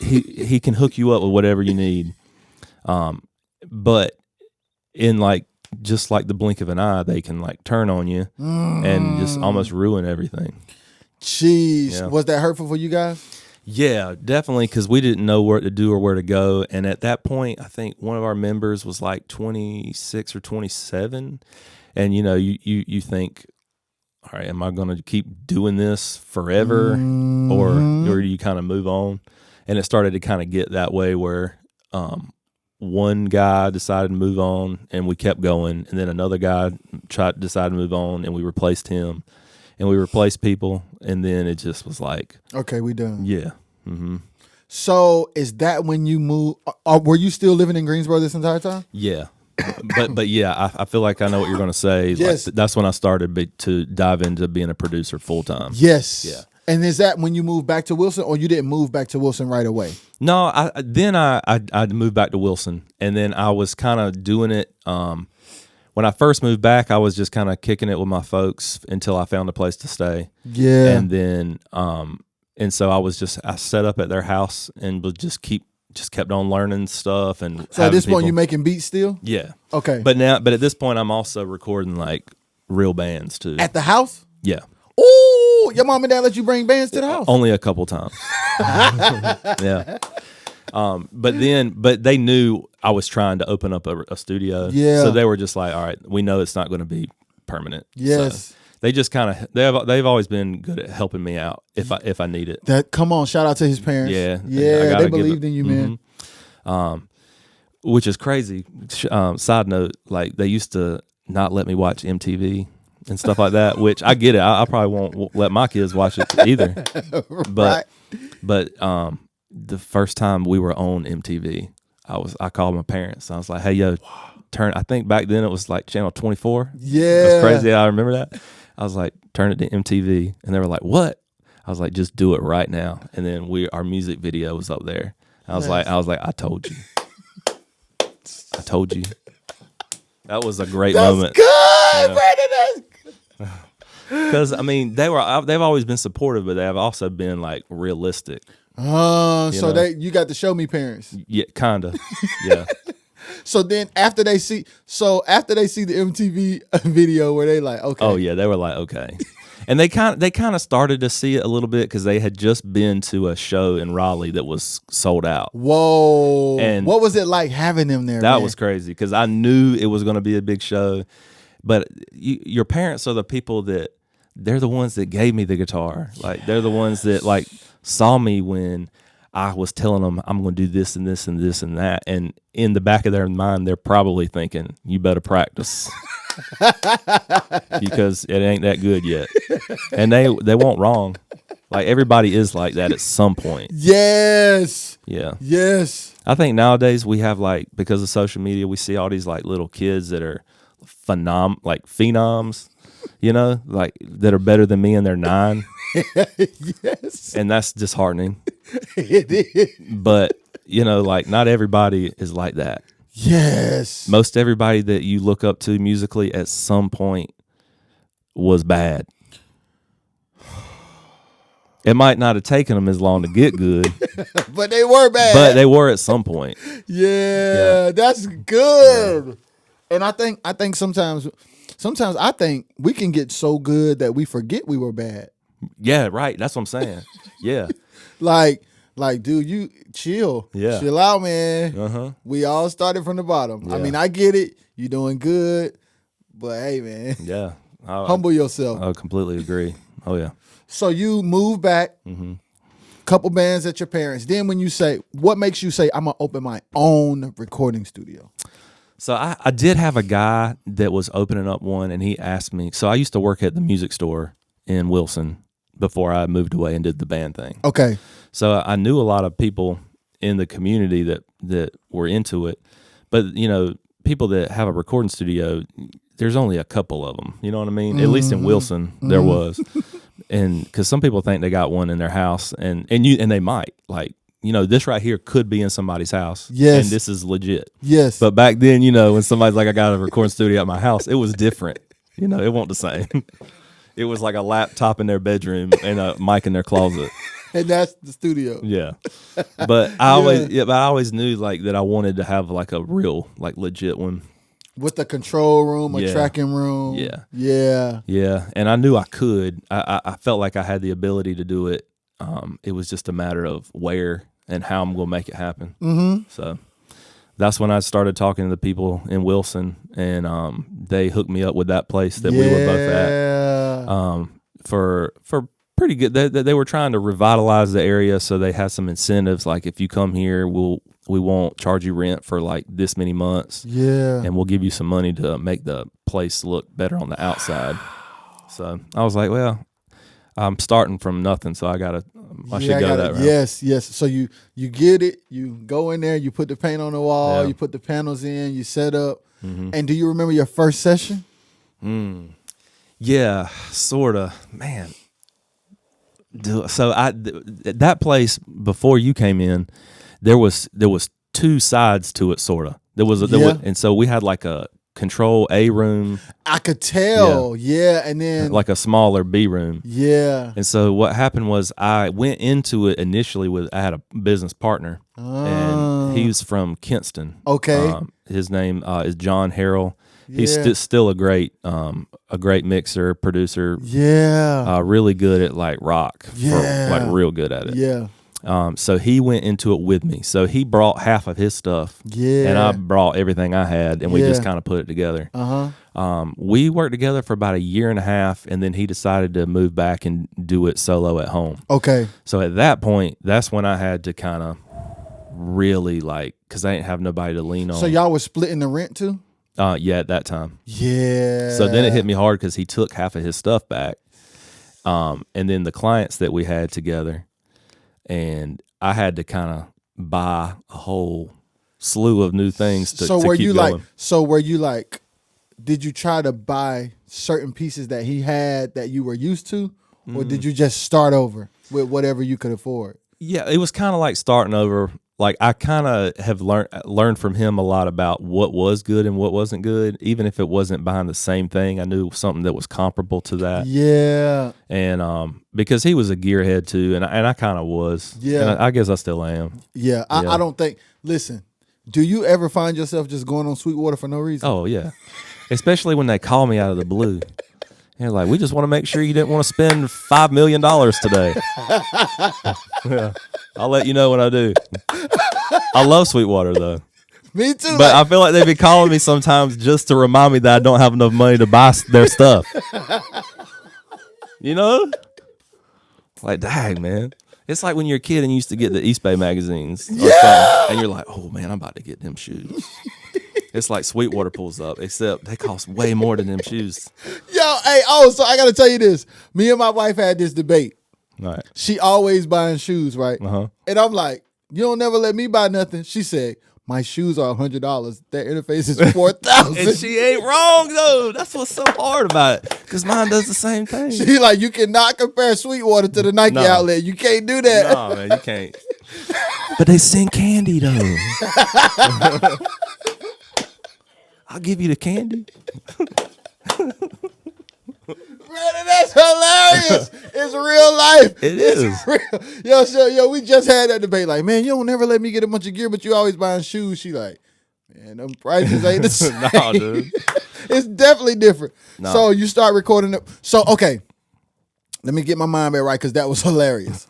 he can hook you up with whatever you need. But in like just like the blink of an eye, they can like turn on you and just almost ruin everything. Jeez. Yeah. Was that hurtful for you guys? Yeah, definitely, because we didn't know what to do or where to go. And at that point, I think one of our members was like 26 or 27. And, you know, you think, all right, am I going to keep doing this forever? Or do you kind of move on? And it started to kind of get that way where one guy decided to move on and we kept going. And then another guy decided to move on and we replaced him. And we replaced people, and then it just was like, Okay, we done. yeah. Mm-hmm. So is that when you moved? Were you still living in Greensboro this entire time? Yeah. But yeah, I feel like I know what you're going to say. Yes. Like, that's when I started to dive into being a producer full time. Yes. Yeah. And is that when you moved back to Wilson, or you didn't move back to Wilson right away? No, I moved back to Wilson, and then I was kind of doing it. When I first moved back, I was just kind of kicking it with my folks until I found a place to stay. Yeah. And then, and so I set up at their house and would just kept on learning stuff. And So at this point, you making beats still? yeah. Okay. But at this point, I'm also recording like real bands too. At the house? Yeah. Ooh, your mom and dad let you bring bands to the house? Only a couple times. Yeah. But they knew I was trying to open up a studio. Yeah. So they were just like, all right, we know it's not going to be permanent. Yes. So they just kind of they've always been good at helping me out if I need it. Come on, shout out to his parents. Yeah. Yeah, I gotta they give believed in you, man. Which is crazy. Side note, like they used to not let me watch MTV and stuff like that, which I get it. I probably won't let my kids watch it either. But the first time we were on MTV, I called my parents. I was like, "Hey, yo, turn." I think back then it was like channel 24. Yeah. It's crazy. I remember that. I was like, "Turn it to MTV," and they were like, "What?" I was like, "Just do it right now." And then our music video was up there. I was like, "I told you, I told you." That was a great moment. Good, Brandon. That's good. Because I mean, they've always been supportive, but they have also been like realistic. So know? you got to show me parents. Yeah, kinda. Yeah. So then after they see the MTV video where they like, okay. Oh yeah, they were like, okay. And they kind of started to see it a little bit because they had just been to a show in Raleigh that was sold out. Whoa. And what was it like having them there? That man? was crazy because I knew it was going to be a big show. But your parents are the people they're the ones that gave me the guitar. Like they're the ones that like saw me when I was telling them I'm going to do this and this and this and that. And in the back of their mind, they're probably thinking, you better practice because it ain't that good yet. And they weren't wrong. Like everybody is like that at some point. Yes. Yeah. Yes. I think nowadays we have like, because of social media, we see all these like little kids that are phenoms, you know, like that are better than me and they're 9. Yes. And that's disheartening. It is. But, you know, like not everybody is like that. Yes. Most everybody that you look up to musically at some point was bad. It might not have taken them as long to get good, But they were bad. but they were at some point. Yeah, that's good. And I think sometimes I think we can get so good that we forget we were bad. Yeah, right. That's what I'm saying. Yeah. Like, dude, you chill. Yeah. Chill out, man. Uh-huh. We all started from the bottom. I Yeah. mean, I get it. You doing good. But hey, man, Yeah. humble yourself. I completely agree. Oh, yeah. So you move back, couple bands at your parents. Then when you say, what makes you say, I'm going to open my own recording studio? So I did have a guy that was opening up one, and he asked me. So I used to work at the music store in Wilson before I moved away and did the band thing. Okay. So I knew a lot of people in the community that were into it. But, you know, people that have a recording studio, there's only a couple of them. You know what I mean? At least in Wilson, there was. And because some people think they got one in their house, and they might. Like, you know, this right here could be in somebody's house. Yes. And this is legit. Yes. But back then, you know, when somebody's like, I got a recording studio at my house, it was different. You know, it wasn't the same. It was like a laptop in their bedroom and a mic in their closet. And that's the studio. Yeah. But I always knew like that I wanted to have like a real, like legit one. With a control room, a Yeah. tracking room. Yeah. Yeah. Yeah. And I knew I could. I felt like I had the ability to do it. It was just a matter of where and how I'm going to make it happen. Mm-hmm. So that's when I started talking to the people in Wilson, and they hooked me up with that place that we were both at. For pretty good. They were trying to revitalize the area, so they had some incentives. Like if you come here, we won't charge you rent for like this many months. Yeah. And we'll give you some money to make the place look better on the outside. So I was like, well, I'm starting from nothing, so I should go that route. Yes. So you get it, you go in there, you put the paint on the wall, Yeah. you put the panels in, you set up. And do you remember your first session? Yeah, sort of. Man. So that place before you came in, there was two sides to it, sort of. There was, and so we had like a control A room, I could tell. Yeah. And then like a smaller B room. yeah. And so what happened was I went into it initially I had a business partner, and he's from Kinston. Okay. His name is John Harrell. He's Yeah. still a great mixer, producer. Yeah. Really good at like rock. Yeah. Like real good at it. Yeah. So he went into it with me. So he brought half of his stuff. Yeah. And I brought everything I had, and we Yeah. just kind of put it together. Uh-huh. We worked together for about a year and a half, and then he decided to move back and do it solo at home. Okay. So at that point, that's when I had to kind of really because I didn't have nobody to lean on. So y'all was splitting the rent too? Yeah, at that time. Yeah. So then it hit me hard because he took half of his stuff back. And then the clients that we had together, and I had to kind of buy a whole slew of new things to So to were keep you going. did you try to buy certain pieces that he had that you were used to? Or did you just start over with whatever you could afford? Yeah, it was kind of like starting over. Like I kind of have learned from him a lot about what was good and what wasn't good. Even if it wasn't buying the same thing, I knew something that was comparable to that. Yeah. And because he was a gearhead too, and I kind of was. Yeah. And I guess I still am. Yeah. I don't think, listen, do you ever find yourself just going on Sweetwater for no reason? Oh yeah, especially when they call me out of the blue. They're like, we just want to make sure you didn't want to spend $5 million today. Yeah. I'll let you know when I do. I love Sweetwater though. Me too. But I feel like they be calling me sometimes just to remind me that I don't have enough money to buy their stuff. You know? Like, dang, man. It's like when you're a kid and you used to get the East Bay magazines. Or something, and you're like, oh, man, I'm about to get them shoes. It's like Sweetwater pulls up, except they cost way more than them shoes. Yo, so I got to tell you this. Me and my wife had this debate. All right. She always buying shoes, right? Uh-huh. And I'm like, you don't never let me buy nothing. She said, my shoes are $100. Their interface is $4,000. And she ain't wrong, though. That's what's so hard about it. Because mine does the same thing. She like, you cannot compare Sweetwater to the Nike No. outlet. You can't do that. No, man, you can't. But they send candy, though. I'll give you the candy. man, that's hilarious. It's real life. It It's is. real. Yo, we just had that debate. Like, man, you don't never let me get a bunch of gear, but you always buying shoes. She like, man, them prices ain't the same. No, dude. It's definitely different. No. So you start recording it. So, okay. Let me get my mind back right because that was hilarious.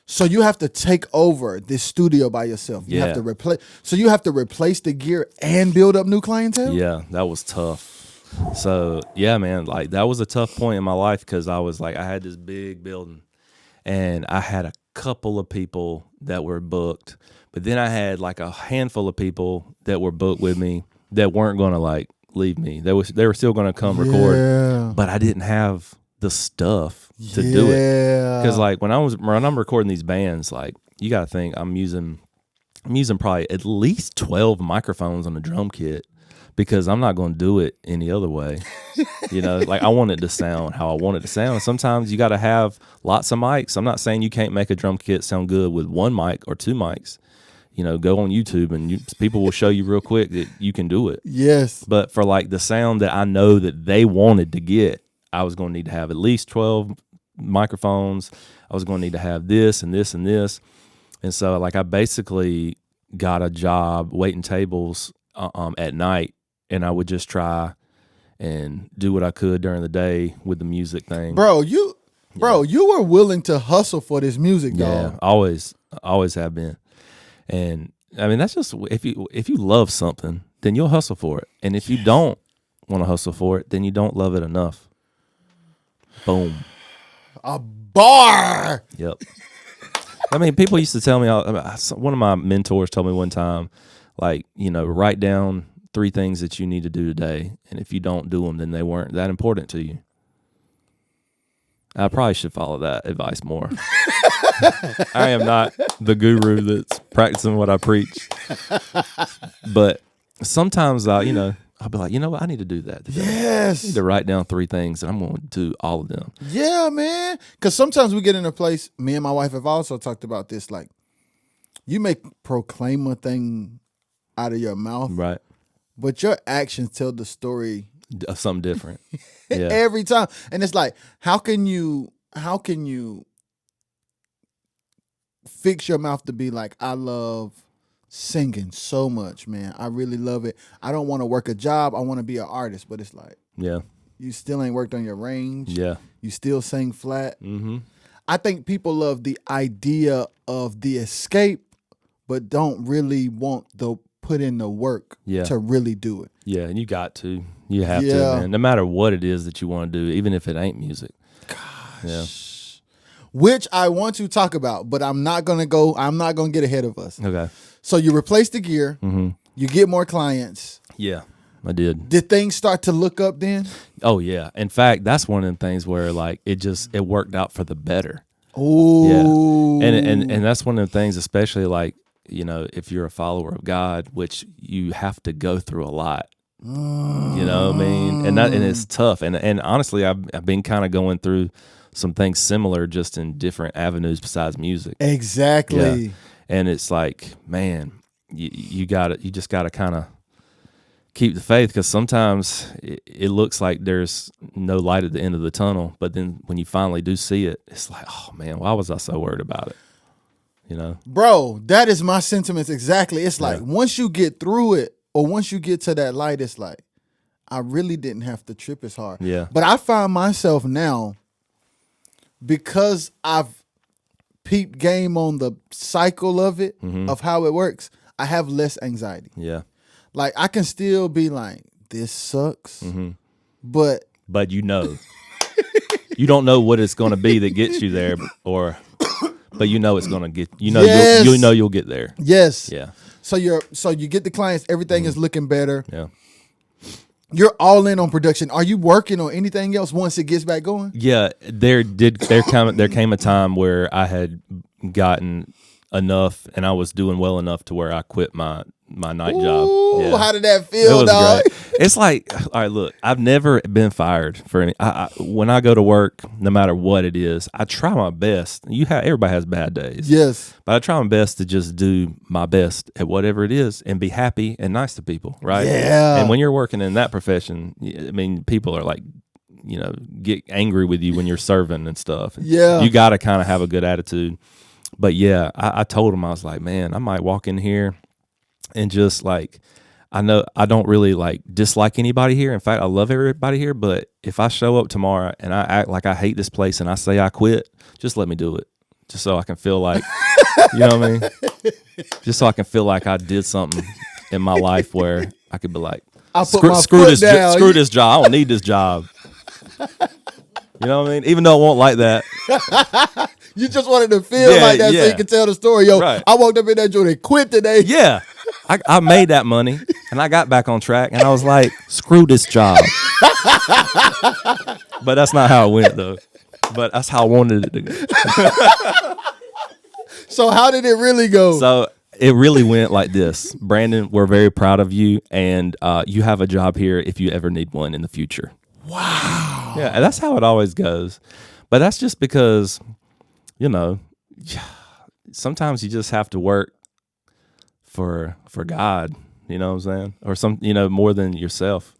So you have to take over this studio by yourself. You have Yeah. to replace. So you have to replace the gear and build up new clientele. Yeah, that was tough. So yeah, man, like that was a tough point in my life because I was like, I had this big building, and I had a couple of people that were booked, but then I had like a handful of people that were booked with me that weren't going to like leave me. They were still going to come record, Yeah. but I didn't have the stuff to do it. Yeah. Because like when I'm recording these bands, like you got to think I'm using probably at least 12 microphones on the drum kit because I'm not going to do it any other way. You know, like I want it to sound how I want it to sound. Sometimes you got to have lots of mics. I'm not saying you can't make a drum kit sound good with one mic or two mics. You know, go on YouTube and people will show you real quick that you can do it. Yes. But for like the sound that I know that they wanted to get, I was going to need to have at least 12 microphones. I was going to need to have this and this and this. And so like I basically got a job waiting tables at night, and I would just try and do what I could during the day with the music thing. Bro, you were willing to hustle for this music, Yeah, dog. always have been. And I mean, that's just if you love something, then you'll hustle for it. And if you don't want to hustle for it, then you don't love it enough. Boom. A bar. Yep. I mean, people used to tell me, one of my mentors told me one time, like, you know, write down 3 things that you need to do today. And if you don't do them, then they weren't that important to you. I probably should follow that advice more. I am not the guru that's practicing what I preach. But sometimes I'll be like, you know what? I need to do that today. I Yes. need to write down 3 things, and I'm going to do all of them. Yeah, man. Because sometimes we get in a place, me and my wife have also talked about this, like, you may proclaim a thing out of your mouth, Right? but your actions tell the story Of something different. Yeah. every time. And it's like, how can you fix your mouth to be like, I love singing so much, man. I really love it. I don't want to work a job. I want to be an artist. But it's like, Yeah. you still ain't worked on your range. Yeah. You still sing flat. Mm-hmm. I think people love the idea of the escape, but don't really want the put in the work Yeah. to really do it. Yeah, and you got to. You have Yeah. to, man. No matter what it is that you want to do, even if it ain't music. Yeah. Which I want to talk about, but I'm not gonna get ahead of us. Okay. So you replace the gear, Mm-hmm. you get more clients. Yeah, I did. Did things start to look up then? Oh, yeah. In fact, that's one of the things where, like, it worked out for the better. Oh, And that's one of the things, especially, like, you know, if you're a follower of God, which you have to go through a lot. You know what I mean? And it's tough. And honestly, I've been kind of going through some things similar, just in different avenues besides music. exactly. Yeah. And it's like, man, you just gotta kind of keep the faith, because sometimes it looks like there's no light at the end of the tunnel, but then when you finally do see it, it's like, oh man, why was I so worried about it? You know? Bro, that is my sentiments exactly. It's like Yeah. once you get through it, or once you get to that light, it's like, I really didn't have to trip as hard. Yeah. But I find myself now, because I've peeped game on the cycle of it, of how it works, I have less anxiety. Yeah. Like, I can still be like, this sucks, Mm-hmm. but But you know, you don't know what it's going to be that gets you there, but you know it's going to get. You know, Yes. you'll get there. yes. Yeah. So you get the clients, everything is looking better. Yeah. You're all in on production. Are you working on anything else once it gets back going? Yeah, there came a time where I had gotten enough, and I was doing well enough to where I quit my night job. Ooh, Yeah. how did that It feel, was dog? great. It's like, all right, look, I've never been fired for any. When I go to work, no matter what it is, I try my best. Everybody has bad days. Yes. But I try my best to just do my best at whatever it is and be happy and nice to people, right? Yeah. And when you're working in that profession, I mean, people are like get angry with you when you're serving and stuff. Yeah. You got to kind of have a good attitude. But yeah, I told him, I was like, man, I might walk in here and just like, I know I don't really like dislike anybody here. In fact, I love everybody here. But if I show up tomorrow and I act like I hate this place and I say I quit, just let me do it. Just so I can feel like, you know what I mean? Just so I can feel like I did something in my life where I could be like, I put my screw foot this, down. screw this job. I don't need this job. You know what I mean? Even though it won't like that. You just wanted to feel Yeah, like that so yeah. you can tell the story. Yo, Right. I walked up in that joint and quit today. Yeah. I made that money and I got back on track and I was like, screw this job. But that's not how it went though. But that's how I wanted it to go. So how did it really go? So it really went like this. Brandon, we're very proud of you and you have a job here if you ever need one in the future. Wow. Yeah, and that's how it always goes. But that's just because, sometimes you just have to work for God, you know what I'm saying? Or more than yourself.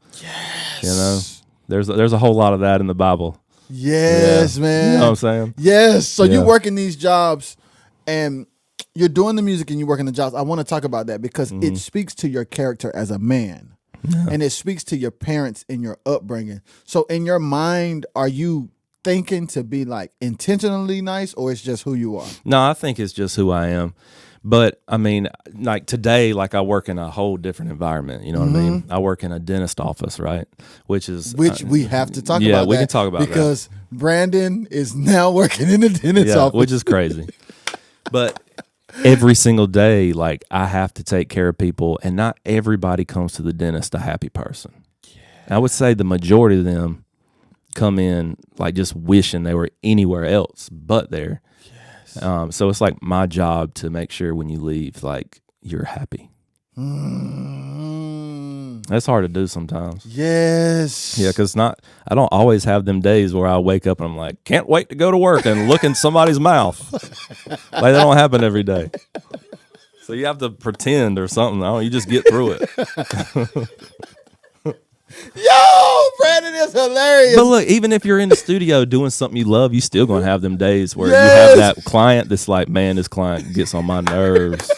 Yes. There's a whole lot of that in the Bible. Yes, Yeah. man. You know what I'm saying? Yes. So Yeah. you're working these jobs and you're doing the music and you're working the jobs. I want to talk about that because it speaks to your character as a man. And it speaks to your parents and your upbringing. So in your mind, are you thinking to be like intentionally nice or it's just who you are? No, I think it's just who I am. But I mean, like today, like I work in a whole different environment. You know what I mean? I work in a dentist office, right? Which We have to talk yeah, about we that. can talk about that. because Brandon is now working in the dentist office. which is crazy. But every single day, like I have to take care of people, and not everybody comes to the dentist a happy person. I would say the majority of them come in like just wishing they were anywhere else but there. So it's like my job to make sure when you leave, like you're happy. That's hard to do sometimes. Yes. Yeah, because I don't always have them days where I wake up and I'm like, can't wait to go to work and look in somebody's mouth. Like that don't happen every day. So you have to pretend or something. You just get through it. Yo, Brandon is hilarious. But look, even if you're in the studio doing something you love, you still gonna have them days where Yes. you have that client that's like, man, this client gets on my nerves.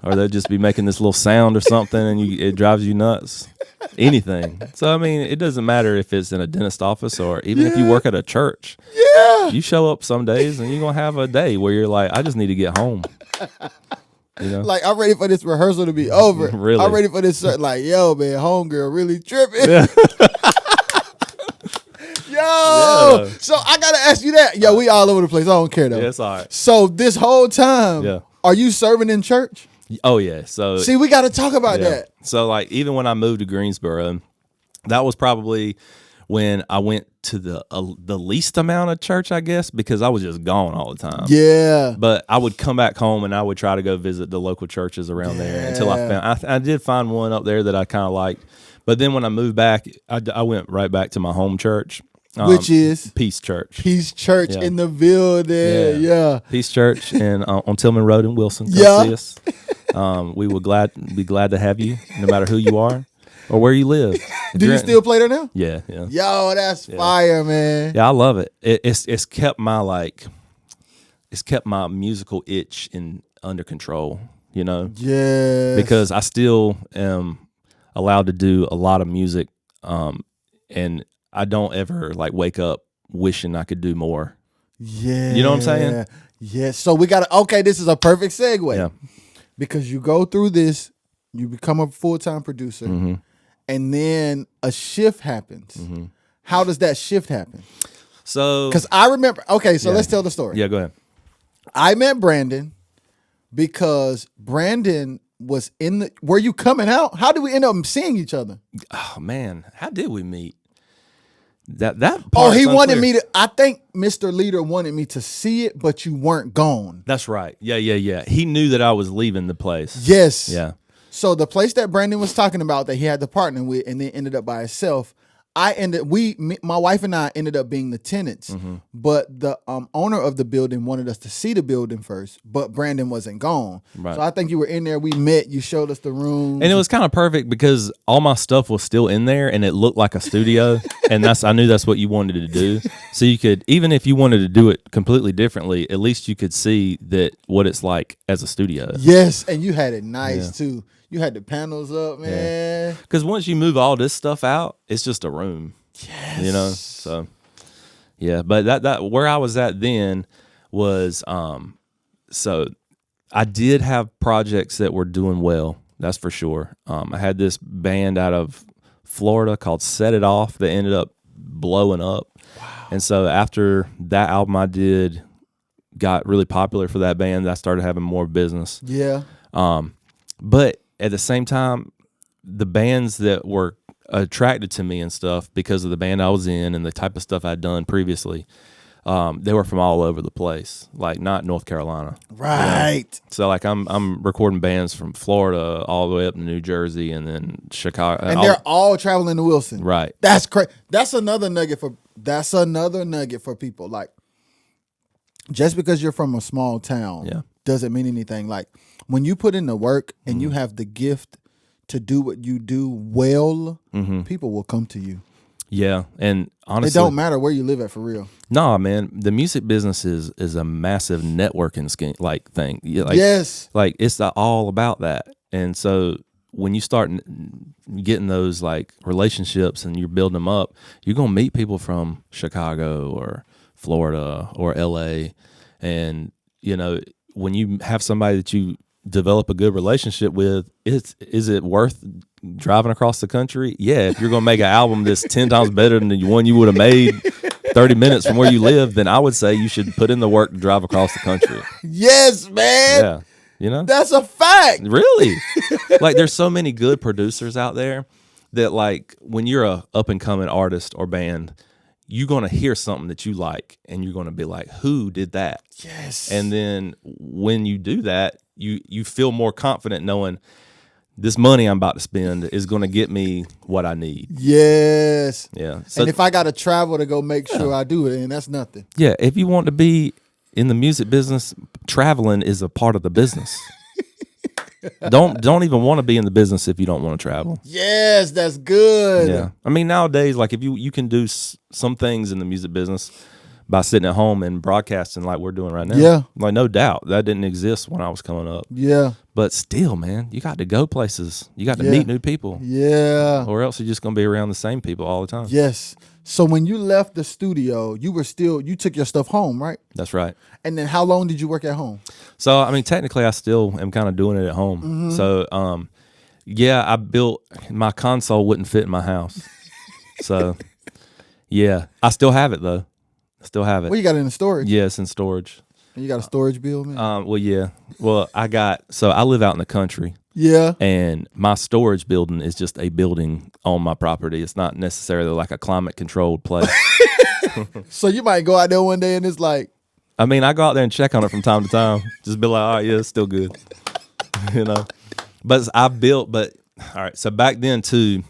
Or they'll just be making this little sound or something and it drives you nuts. Anything. So I mean, it doesn't matter if it's in a dentist office or even if you work at a church. Yeah. You show up some days and you're gonna have a day where you're like, I just need to get home. You know? Like, I'm ready for this rehearsal to be over. Really? I'm ready for this. Like, yo, man, homegirl really tripping. Yeah. Yo. Yeah. So I got to ask you that. Yo, we all over the place. I don't care, though. Yeah, it's all right. So this whole time, Yeah. are you serving in church? Oh yeah. So See, we got to talk about yeah. that. So like even when I moved to Greensboro, that was probably when I went to the least amount of church, I guess, because I was just gone all the time. Yeah. But I would come back home and I would try to go visit the local churches around there until I found. I did find one up there that I kind of liked. But then when I moved back, I went right back to my home church, Which is Peace Church. Peace Church Yeah. in the building. Yeah. Peace Church and on Tillman Road in Wilson. Come Yeah. see us. We would be glad to have you, no matter who you are or where you live. If Do you're you in- still play there now? Yeah, yeah. Yo, that's fire, man. Yeah, I love it. It's kept my musical itch under control, you know, Yeah. because I still am allowed to do a lot of music, and I don't ever like wake up wishing I could do more. Yeah. You know what I'm saying? Yeah. So we got to, okay, this is a perfect segue. Yeah. Because you go through this, you become a full-time producer, Mm-hmm. and then a shift happens. How does that shift happen? So Because I remember, okay, so Yeah. let's tell the story. yeah, go ahead. I met Brandon because Brandon was were you coming out? How did we end up seeing each other? Oh man, how did we meet? That part. Oh, he wanted me to, I think Mr. Leader wanted me to see it, but you weren't gone. That's right. Yeah. He knew that I was leaving the place. Yes. Yeah. So the place that Brandon was talking about that he had to partner with and then ended up by himself, my wife and I ended up being the tenants, but the owner of the building wanted us to see the building first, but Brandon wasn't gone. Right. So I think you were in there. We met. You showed us the room. And it was kind of perfect because all my stuff was still in there and it looked like a studio. And I knew that's what you wanted to do. So you could, even if you wanted to do it completely differently, at least you could see that what it's like as a studio. Yes, and you had it nice too. You had the panels up, man. Because once you move all this stuff out, it's just a room. Yes. You know? So, yeah. But that where I was at then was, so I did have projects that were doing well. That's for sure. I had this band out of Florida called Set It Off that ended up blowing up. Wow. And so after that album I did got really popular for that band, I started having more business. Yeah. But at the same time, the bands that were attracted to me and stuff because of the band I was in and the type of stuff I'd done previously, they were from all over the place, like not North Carolina. Right. You know? So like I'm recording bands from Florida all the way up to New Jersey and then Chicago. And they're all traveling to Wilson. Right. That's crazy. That's another nugget for people. Like, just because you're from a small town doesn't mean anything. Like, when you put in the work and you have the gift to do what you do well, people will come to you. Yeah, and honestly, it don't matter where you live at, for real. Nah, man, the music business is a massive networking scheme, like thing. Like, yes, like it's all about that. And so when you start getting those like relationships and you're building them up, you're gonna meet people from Chicago or Florida or LA, and you know when you have somebody that you develop a good relationship with, is it worth driving across the country? Yeah, if you're gonna make an album that's 10 times better than the one you would have made 30 minutes from where you live, then I would say you should put in the work to drive across the country. Yes, man. Yeah, you know, that's a fact. Really, like there's so many good producers out there that like when you're a up and coming artist or band, you're going to hear something that you like and you're going to be like, who did that? Yes. And then when you do that, you feel more confident knowing this money I'm about to spend is going to get me what I need. Yes. Yeah. So, and if I got to travel to go make sure I do it, and that's nothing. Yeah. If you want to be in the music business, traveling is a part of the business. Don't even want to be in the business if you don't want to travel. Yes, that's good. Yeah. I mean, nowadays, like if you can do some things in the music business by sitting at home and broadcasting like we're doing right now. Yeah. Like no doubt that didn't exist when I was coming up. Yeah. But still, man, you got to go places. You got to meet new people. Yeah. Or else you're just going to be around the same people all the time. Yes. So when you left the studio, you took your stuff home, right? That's right. And then how long did you work at home? So, I mean, technically I still am kind of doing it at home. Mm-hmm. So, yeah, my console wouldn't fit in my house. So, yeah, I still have it though. I still have it. Well, you got it in storage? Yeah, it's in storage. And you got a storage bill, man? Well, yeah. Well, I live out in the country. Yeah. And my storage building is just a building on my property. It's not necessarily like a climate controlled place. So you might go out there one day and it's like, I mean, I go out there and check on it from time to time. Just be like, all right, yeah, it's still good. You know? But all right, so back then too,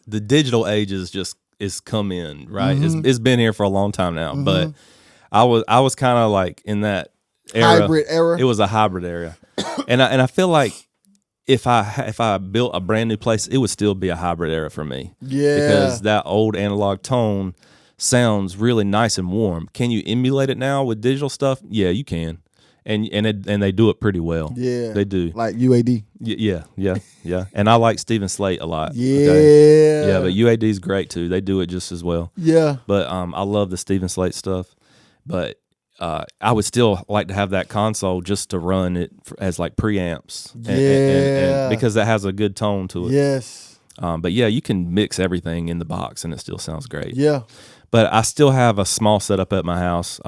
the digital age is come in, right? Mm-hmm. It's been here for a long time now. Mm-hmm. But I was kind of like in that era. Hybrid era? It was a hybrid era. And I feel like if I built a brand new place, it would still be a hybrid era for me. Yeah. Because that old analog tone sounds really nice and warm. Can you emulate it now with digital stuff? Yeah, you can. And they do it pretty well. Yeah. They do. Like UAD. Yeah. And I like Steven Slate a lot. Yeah. Okay? Yeah, but UAD is great too. They do it just as well. Yeah. But I love the Steven Slate stuff. But I would still like to have that console just to run it as like preamps. And because that has a good tone to it. Yes. But yeah, you can mix everything in the box and it still sounds great. Yeah. But I still have a small setup at my house.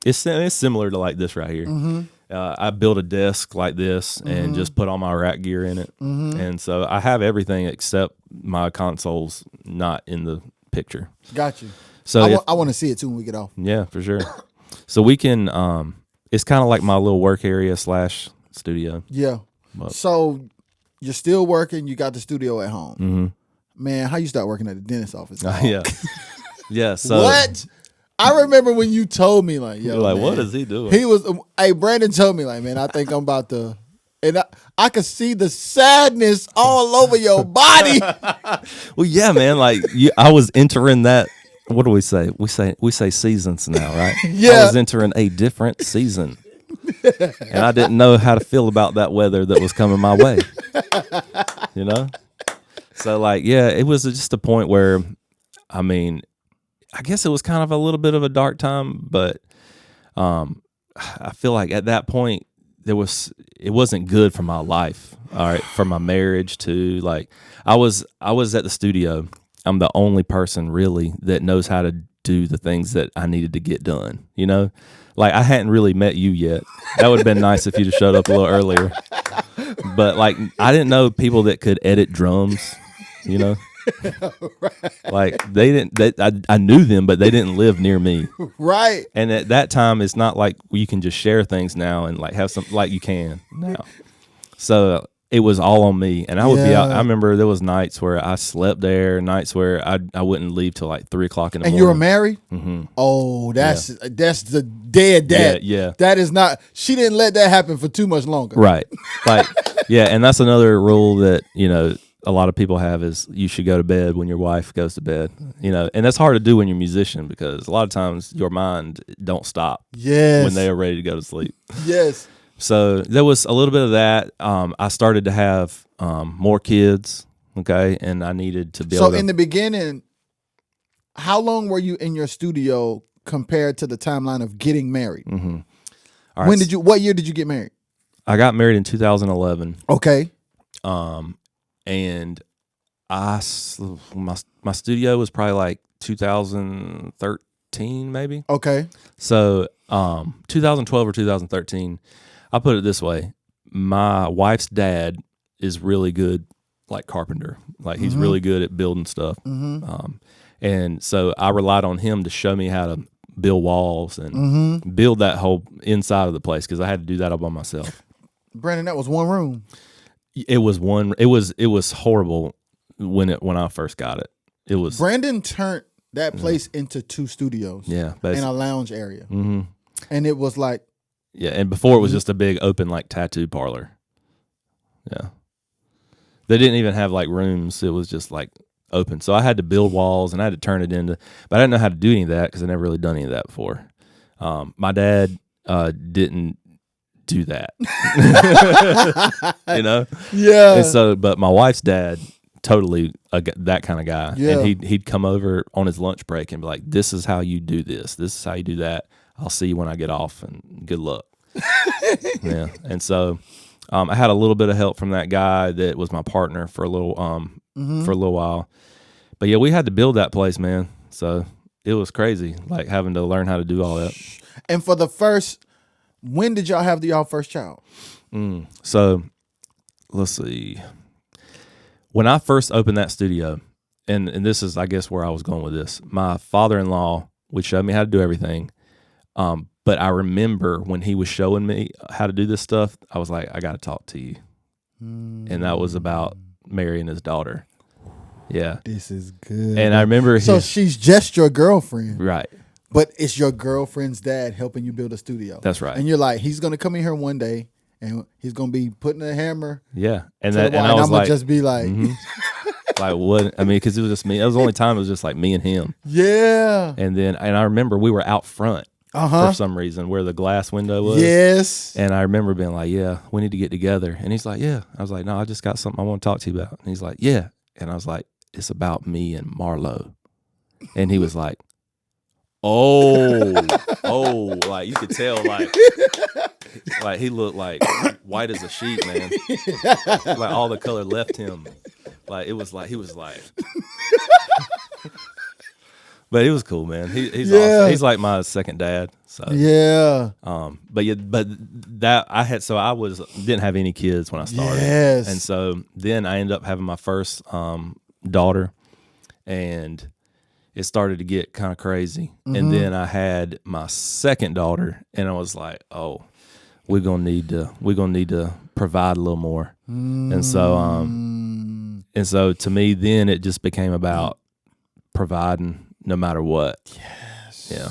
It's similar to like this right here. Mm-hmm. I built a desk like this and just put all my rack gear in it. Mm-hmm. And so I have everything except my consoles not in the picture. Got you. So I want to see it too when we get off. Yeah, for sure. So we can, it's kind of like my little work area / studio. Yeah. But. So you're still working. You got the studio at home. Man, how you start working at the dentist office? dog? Yeah. Yeah. So What? I remember when you told me, like, yo, you're like, man, what is he doing? He was, hey, Brandon told me, like, man, I think I'm about to, and I could see the sadness all over your body. Well, yeah, man. Like I was entering that. What do we say? We say seasons now, right? Yeah. I was entering a different season, and I didn't know how to feel about that weather that was coming my way. You know. So like, yeah, it was just a point where, I mean, I guess it was kind of a little bit of a dark time, but I feel like at that point it wasn't good for my life. All right, for my marriage too. Like I was at the studio. I'm the only person really that knows how to do the things that I needed to get done. You know, like I hadn't really met you yet. That would have been nice if you'd have showed up a little earlier. But like I didn't know people that could edit drums. You know. Like they didn't. I knew them, but they didn't live near me. Right. And at that time, it's not like you can just share things now and like have some like you can now. So it was all on me, and I would be out. I remember there was nights where I slept there, nights where I wouldn't leave till like 3 o'clock in the morning. And you were married? Mm-hmm. Oh, that's the dead dad. Yeah. That is not. She didn't let that happen for too much longer. Right. Like yeah, and that's another rule that a lot of people have is you should go to bed when your wife goes to bed, and that's hard to do when you're a musician because a lot of times your mind don't stop when they are ready to go to sleep. Yes. So there was a little bit of that. I started to have more kids, okay, and I needed to be able to. So in the beginning, how long were you in your studio compared to the timeline of getting married? Mm-hmm. All right, What year did you get married? I got married in 2011. Okay. And my studio was probably like 2013 maybe. Okay. So 2012 or 2013, I'll put it this way. My wife's dad is really good like carpenter. Like he's really good at building stuff. And so I relied on him to show me how to build walls and build that whole inside of the place because I had to do that all by myself. Brandon, that was one room. It was horrible when I first got it. It was Brandon turned that place into 2 studios. Yeah, in basically. a lounge area. Mm-hmm. And it was like Yeah, and before it was just a big open like tattoo parlor. Yeah. They didn't even have like rooms. It was just like open. So I had to build walls and I had to turn it into, but I didn't know how to do any of that because I never really done any of that before. My dad didn't do that. Yeah. And so, but my wife's dad, totally that kind of guy. Yeah. And he'd come over on his lunch break and be like, this is how you do this. This is how you do that. I'll see you when I get off and good luck. Yeah. And so I had a little bit of help from that guy that was my partner for a little while. But yeah, we had to build that place, man. So it was crazy, like having to learn how to do all that. And for the first, when did y'all have y'all first child? So let's see. When I first opened that studio, and this is, I guess, where I was going with this. My father-in-law would show me how to do everything. But I remember when he was showing me how to do this stuff, I was like, I got to talk to you. And that was about marrying his daughter. Yeah. This is good. And I remember So she's just your girlfriend. Right. But it's your girlfriend's dad helping you build a studio. That's right. And you're like, he's going to come in here one day and he's going to be putting a hammer. Yeah. And to the wall, I was I'm like, just be like, like what? I mean, because it was just me. That was the only time it was just like me and him. yeah. And I remember we were out front for some reason where the glass window was. Yes. And I remember being like, yeah, we need to get together. And he's like, yeah. I was like, no, I just got something I want to talk to you about. And he's like, yeah. And I was like, it's about me and Marlo. And he was like, oh, like you could tell, like he looked like white as a sheet, man. Like all the color left him. Like it was like he was like. But it was cool, man. He's awesome. He's like my second dad. So yeah. But that I had, so I didn't have any kids when I started. Yes. And so then I ended up having my first daughter, and it started to get kind of crazy. And then I had my second daughter, and I was like, oh, we're gonna need to provide a little more. And so And so to me, then it just became about providing no matter what. Yes. Yeah.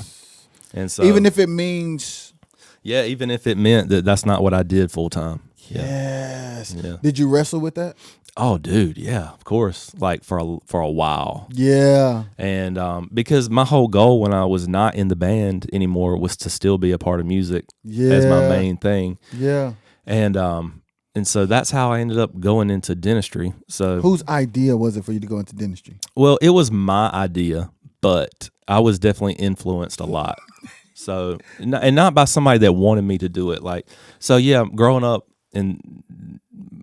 And so Even if it means even if it meant that that's not what I did full time. yes. Yeah. Did you wrestle with that? Oh, dude, yeah, of course. Like for a while. Yeah. And because my whole goal when I was not in the band anymore was to still be a part of music as my Yeah. main thing. Yeah. And so that's how I ended up going into dentistry. So Whose idea was it for you to go into dentistry? well, it was my idea, but I was definitely influenced a lot. So and not by somebody that wanted me to do it. Like so, yeah, growing up, and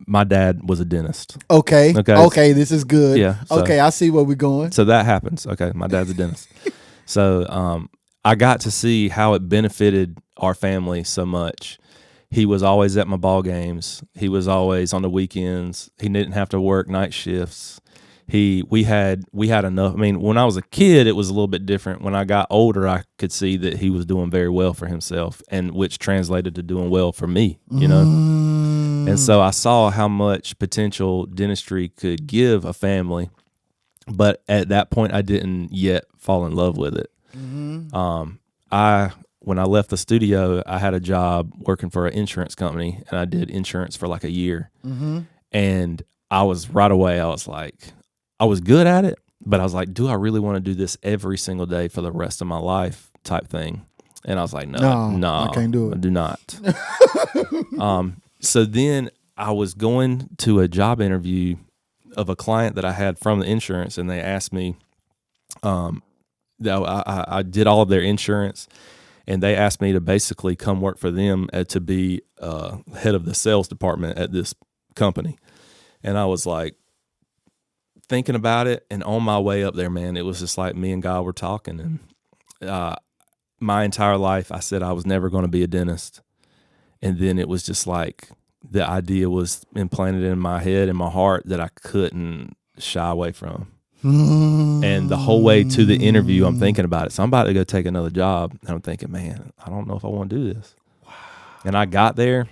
my dad was a dentist. Okay. Okay. Okay. This is good. Yeah, so- okay. I see where we're going. So that happens. Okay, my dad's a dentist. So I got to see how it benefited our family so much. He was always at my ball games. He was always on the weekends. He didn't have to work night shifts. We had enough. I mean, when I was a kid, it was a little bit different. When I got older, I could see that he was doing very well for himself, and which translated to doing well for me, you know? And so I saw how much potential dentistry could give a family, but at that point, I didn't yet fall in love with it. When I left the studio, I had a job working for an insurance company, and I did insurance for like a year. And I was right away, I was like, I was good at it, but I was like, do I really want to do this every single day for the rest of my life type thing? And I was like, no, I can't do it. I do not. So then I was going to a job interview of a client that I had from the insurance, and they asked me, that I did all of their insurance, and they asked me to basically come work for them to be head of the sales department at this company. And I was like thinking about it, and on my way up there, man, it was just like me and God were talking. And my entire life, I said I was never going to be a dentist. And then it was just like the idea was implanted in my head and my heart that I couldn't shy away from. And the whole way to the interview, I'm thinking about it. So I'm about to go take another job. And I'm thinking, man, I don't know if I want to do this. Wow. And I got there,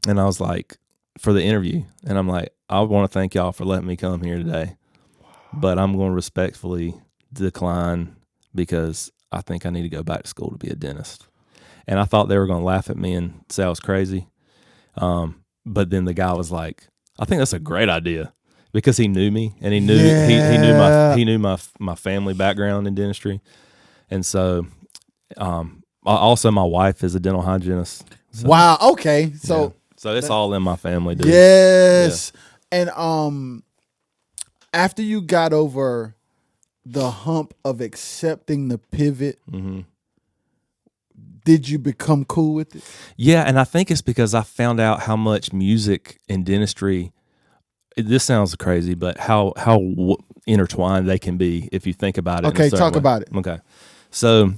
and I was like, for the interview, and I'm like, I want to thank y'all for letting me come here today. Wow. But I'm going to respectfully decline because I think I need to go back to school to be a dentist. And I thought they were going to laugh at me and say I was crazy. But then the guy was like, I think that's a great idea. Because he knew me, and he knew he knew my family background in dentistry, and so also my wife is a dental hygienist. So, Wow. Okay. So it's all in my family, dude. yes. Yeah. And after you got over the hump of accepting the pivot, did you become cool with it? Yeah, and I think it's because I found out how much music and dentistry. This sounds crazy, but how intertwined they can be if you think about it. Okay, talk about it. Okay, so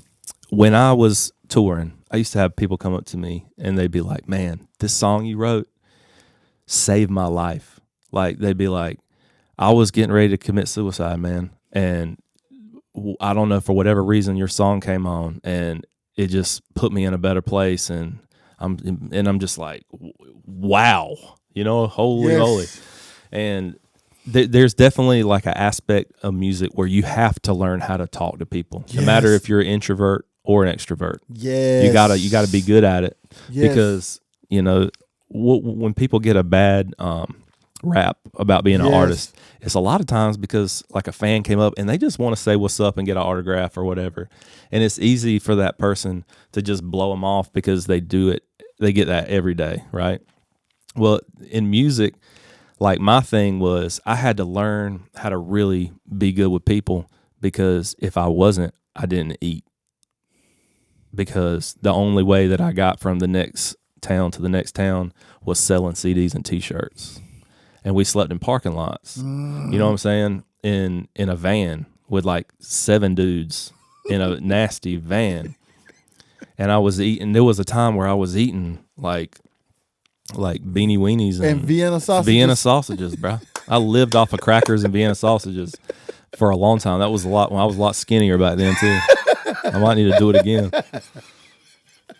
when I was touring, I used to have people come up to me and they'd be like, "Man, this song you wrote saved my life." Like they'd be like, "I was getting ready to commit suicide, man, and I don't know, for whatever reason, your song came on and it just put me in a better place." And I'm just like, "Wow, holy." And there's definitely like an aspect of music where you have to learn how to talk to people, no matter if you're an introvert or an extrovert. Yes. You gotta be good at it, Yes. because when people get a bad rap about being an artist, it's a lot of times because like a fan came up and they just want to say what's up and get an autograph or whatever, and it's easy for that person to just blow them off because they get that every day, right? Well, in music, like my thing was I had to learn how to really be good with people, because if I wasn't, I didn't eat. Because the only way that I got from the next town to the next town was selling CDs and T-shirts. And we slept in parking lots. You know what I'm saying? In a van with like 7 dudes in a nasty van. And I was eating, there was a time where I was eating like beanie weenies and Vienna sausages. Vienna sausages, bro. I lived off of crackers and Vienna sausages for a long time. That was a lot when I was a lot skinnier back then too. I might need to do it again.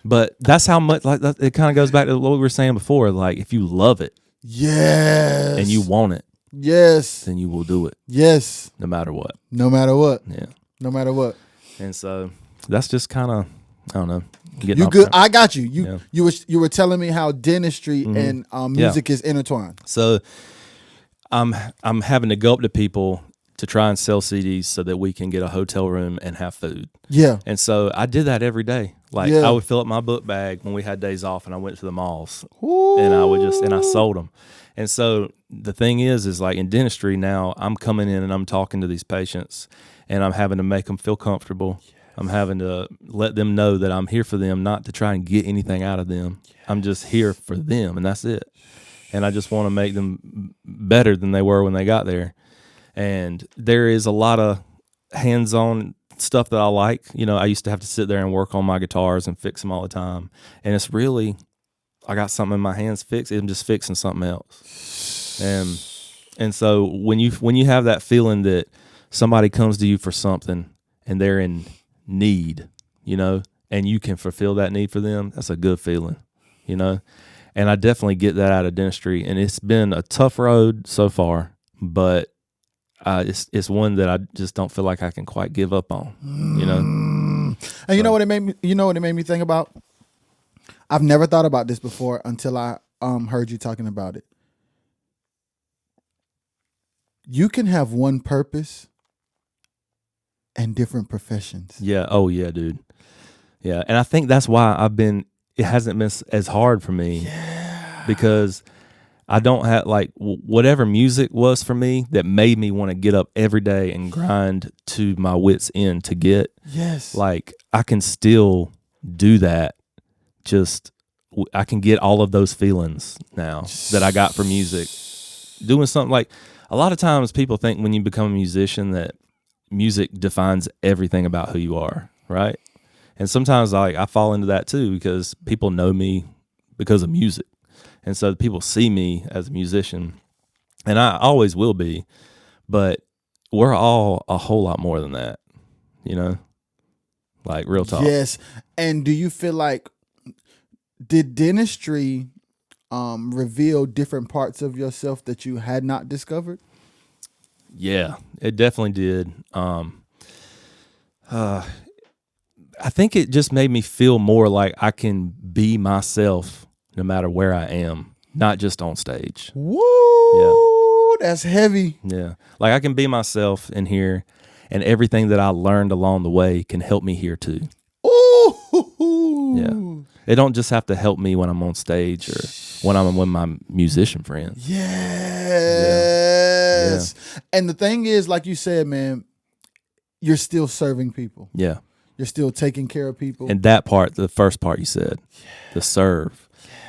But that's how much, like, it kind of goes back to what we were saying before. Like, if you love it, Yes. and you want it, Yes. then you will do it Yes. no matter what. No matter what. Yeah. No matter what. And so that's just kind of, I don't know. Getting You off good? track. I got you. Yeah. You were telling me how dentistry and music is intertwined. So I'm having to go up to people to try and sell CDs so that we can get a hotel room and have food. Yeah. And so I did that every day. Like Yeah. I would fill up my book bag when we had days off, and I went to the malls Ooh. and I sold them. And so the thing is like in dentistry now, I'm coming in and I'm talking to these patients, and I'm having to make them feel comfortable. Yes. I'm having to let them know that I'm here for them, not to try and get anything out of them. Yes. I'm just here for them, and that's it. And I just want to make them better than they were when they got there. And there is a lot of hands-on stuff that I like. You know, I used to have to sit there and work on my guitars and fix them all the time. And it's really, I got something in my hands fixed, I'm just fixing something else. And so when you have that feeling that somebody comes to you for something and they're in need, you know, and you can fulfill that need for them, that's a good feeling, you know. And I definitely get that out of dentistry. And it's been a tough road so far, but it's one that I just don't feel like I can quite give up on, you know. And you know what it made me? You know what it made me think about? I've never thought about this before until I heard you talking about it. You can have one purpose and different professions. Yeah. Oh yeah, dude. Yeah, and I think that's why it hasn't been as hard for me. Yeah. Because I don't have like whatever music was for me that made me want to get up every day and grind to my wits end to get. Yes. Like I can still do that. Just I can get all of those feelings now that I got from music. Doing something like a lot of times people think when you become a musician that music defines everything about who you are, right? And sometimes I fall into that too because people know me because of music. And so people see me as a musician, and I always will be, but we're all a whole lot more than that, you know, like real talk. Yes. And do you feel like, did dentistry reveal different parts of yourself that you had not discovered? Yeah, it definitely did. I think it just made me feel more like I can be myself no matter where I am, not just on stage. Woo! That's heavy. Yeah. Like I can be myself in here, and everything that I learned along the way can help me here too. Ooh. Yeah. It don't just have to help me when I'm on stage or when I'm with my musician friends. Yes. Yeah. And the thing is, like you said, man, you're still serving people. Yeah. You're still taking care of people. And that part, the first part you said, the serve,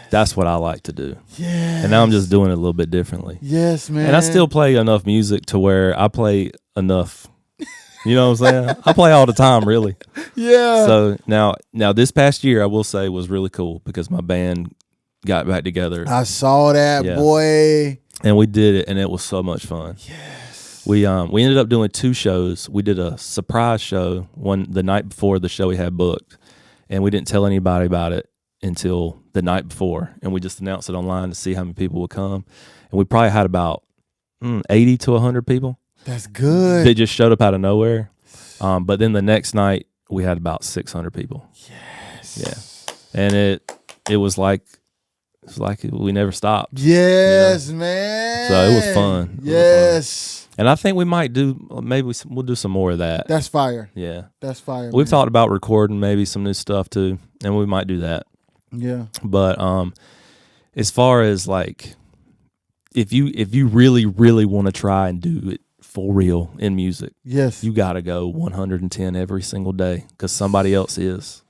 that's what I like to do. Yeah. And now I'm just doing it a little bit differently. Yes, man. And I still play enough music to where I play enough. You know what I'm saying? I play all the time, really. Yeah. So now this past year, I will say, was really cool because my band got back together. I saw that, boy. And we did it, and it was so much fun. Yes. We ended up doing 2 shows. We did a surprise show the night before the show we had booked, and we didn't tell anybody about it until the night before, and we just announced it online to see how many people would come. And we probably had about 80 to 100 people. That's good. They just showed up out of nowhere. But then the next night we had about 600 people. Yes. Yeah. And it was like we never stopped. Yes, man. So it was fun. Yes. And I think we might we'll do some more of that. That's fire. Yeah. That's fire. We've talked about recording maybe some new stuff too, and we might do that. Yeah. But as far as like if you really, really want to try and do it for real in music, yes, you got to go 110 every single day because somebody else is.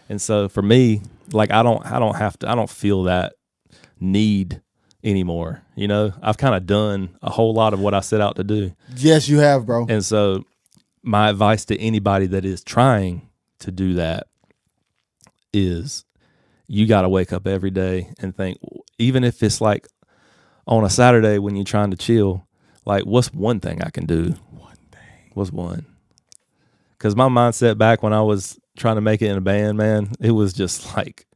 And so for me, like I don't feel that need anymore. You know, I've kind of done a whole lot of what I set out to do. Yes, you have, bro. And so my advice to anybody that is trying to do that is you got to wake up every day and think, even if it's like on a Saturday when you're trying to chill, like what's one thing I can do? One thing. What's one? Because my mindset back when I was trying to make it in a band, man, it was just like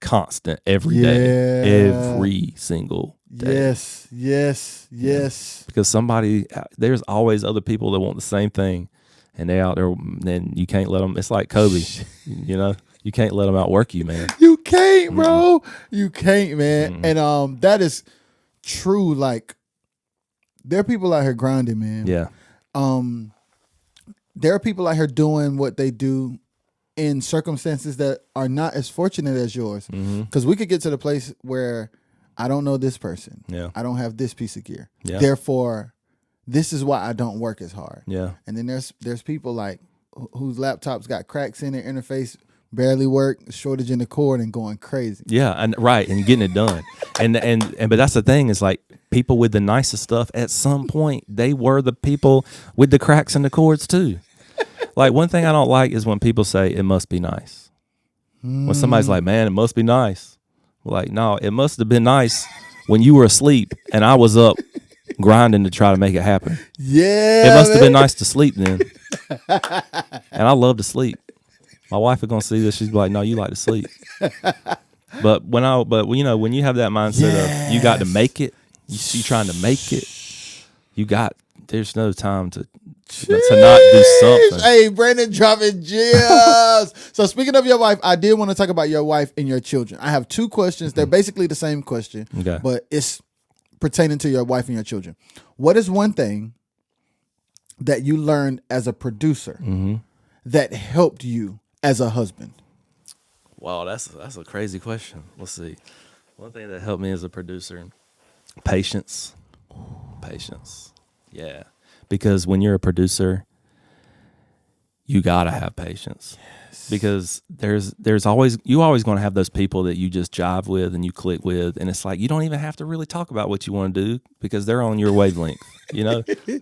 constant every day, Yeah. every single day. Yes. Because there's always other people that want the same thing, and they out there. Then you can't let them. It's like Kobe, you can't let them outwork you, man. You can't, bro. You can't, man. And that is true. Like, there are people out here grinding, man. Yeah, There are people out here doing what they do in circumstances that are not as fortunate as yours. Because we could get to the place where I don't know this person. Yeah. I don't have this piece of gear. Yeah. Therefore, this is why I don't work as hard. yeah, And then there's people like whose laptops got cracks in their interface, barely work, shortage in the cord, and going crazy. yeah, and getting it done. and but that's the thing is like people with the nicest stuff at some point they were the people with the cracks in the cords too. Like one thing I don't like is when people say it must be nice. When somebody's like, man, it must be nice. Like, no, it must have been nice when you were asleep and I was up grinding to try to make it happen. Yeah. It must have been nice to sleep then. And I love to sleep. My wife is gonna see this. She's like, "No, you like to sleep." But when you have that mindset of you got to make it, you trying to make it. There's no time to not do something. Hey, Brandon dropping gems. So speaking of your wife, I did want to talk about your wife and your children. I have two questions. They're basically the same question, Okay. but it's pertaining to your wife and your children. What is one thing that you learned as a producer that helped you as a husband? Wow, that's a crazy question. Let's see. One thing that helped me as a producer, patience. Yeah. Because when you're a producer, you gotta have patience. Yes. Because there's always going to have those people that you just jive with and you click with, and it's like you don't even have to really talk about what you want to do because they're on your wavelength.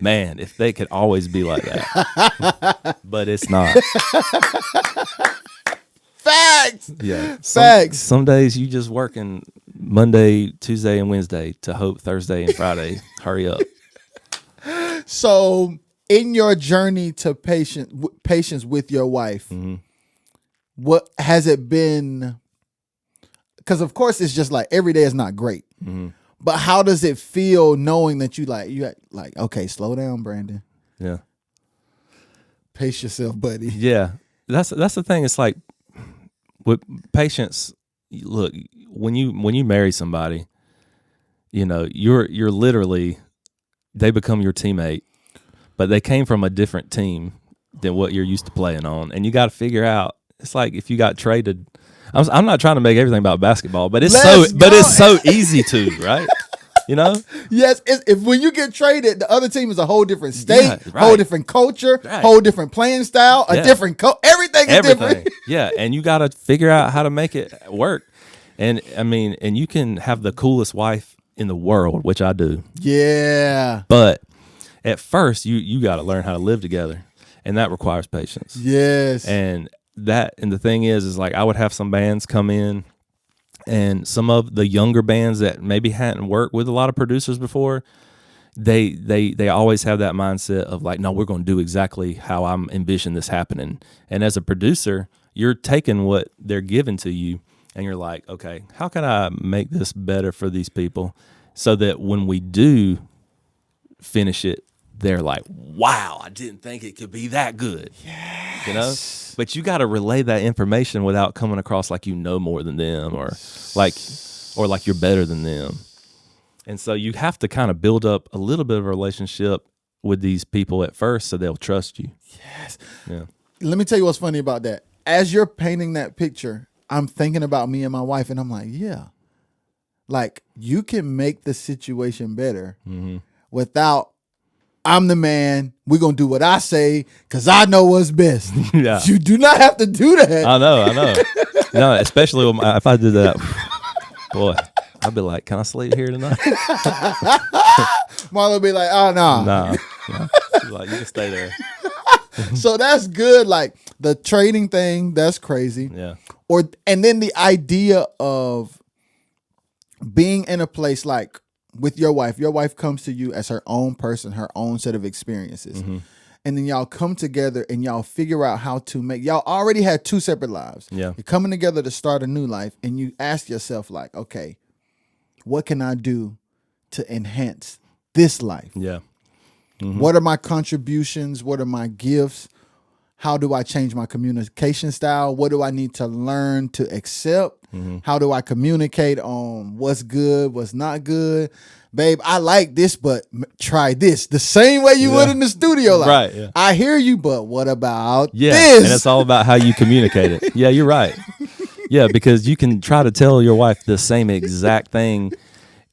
Man, if they could always be like that, but it's not. Facts. Yeah, Facts. Some days you just working Monday, Tuesday, and Wednesday to hope Thursday and Friday hurry up. So, in your journey to patience with your wife, what has it been? Because of course, it's just like every day is not great. But how does it feel knowing that you okay, slow down, Brandon. Yeah, Pace yourself, buddy. yeah. That's the thing. It's like with patience. Look, when you marry somebody, you're literally. They become your teammate, but they came from a different team than what you're used to playing on. And you got to figure out, it's like if you got traded, I'm not trying to make everything about basketball, but it's so easy to, right? Yes, if when you get traded, the other team is a whole different state, Yeah, right. whole different culture, Right. whole different playing style, a Yeah. different everything is different. Yeah. And you got to figure out how to make it work. And and you can have the coolest wife in the world, which I do. Yeah. But at first, you got to learn how to live together, and that requires patience. Yes. And the thing is like I would have some bands come in, and some of the younger bands that maybe hadn't worked with a lot of producers before, they always have that mindset of like, no, we're going to do exactly how I'm envisioning this happening. And as a producer, you're taking what they're giving to you, and you're like, okay, how can I make this better for these people so that when we do finish it, they're like, wow, I didn't think it could be that good. Yes. But you got to relay that information without coming across like you know more than them or like you're better than them. And so you have to kind of build up a little bit of a relationship with these people at first so they'll trust you. Yes. Yeah. Let me tell you what's funny about that. As you're painting that picture, I'm thinking about me and my wife, and I'm like, yeah, like you can make the situation better without I'm the man. We're going to do what I say because I know what's best. Yeah. You do not have to do that. I know. No, especially if I did that, boy, I'd be like, can I sleep here tonight? Marlon be like, oh, no. Nah. She's like, you can stay there. So that's good. Like the trading thing, that's crazy. Yeah. And then the idea of being in a place like with your wife comes to you as her own person, her own set of experiences. and then y'all come together and y'all figure out how to make, y'all already had two separate lives. Yeah. You're coming together to start a new life, and you ask yourself, like, okay, what can I do to enhance this life? Yeah. What are my contributions? What are my gifts? How do I change my communication style? What do I need to learn to accept? How do I communicate on what's good, what's not good? Babe, I like this, but try this. The same way you would in the studio. Like, Right, yeah. I hear you, but what about Yeah, this? and it's all about how you communicate it. Yeah, you're right. Yeah, because you can try to tell your wife the same exact thing,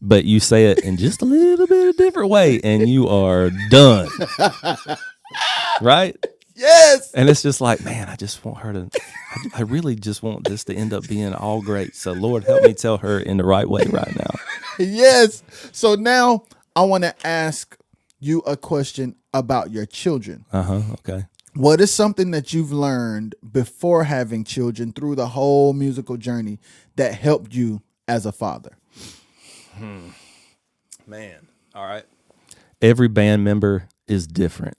but you say it in just a little bit of different way, and you are done. Right? Yes. And it's just like, man, I just want her to, I really just want this to end up being all great. So, Lord, help me tell her in the right way right now. Yes. So now I want to ask you a question about your children. Okay. What is something that you've learned before having children through the whole musical journey that helped you as a father? Man. All right. Every band member is different.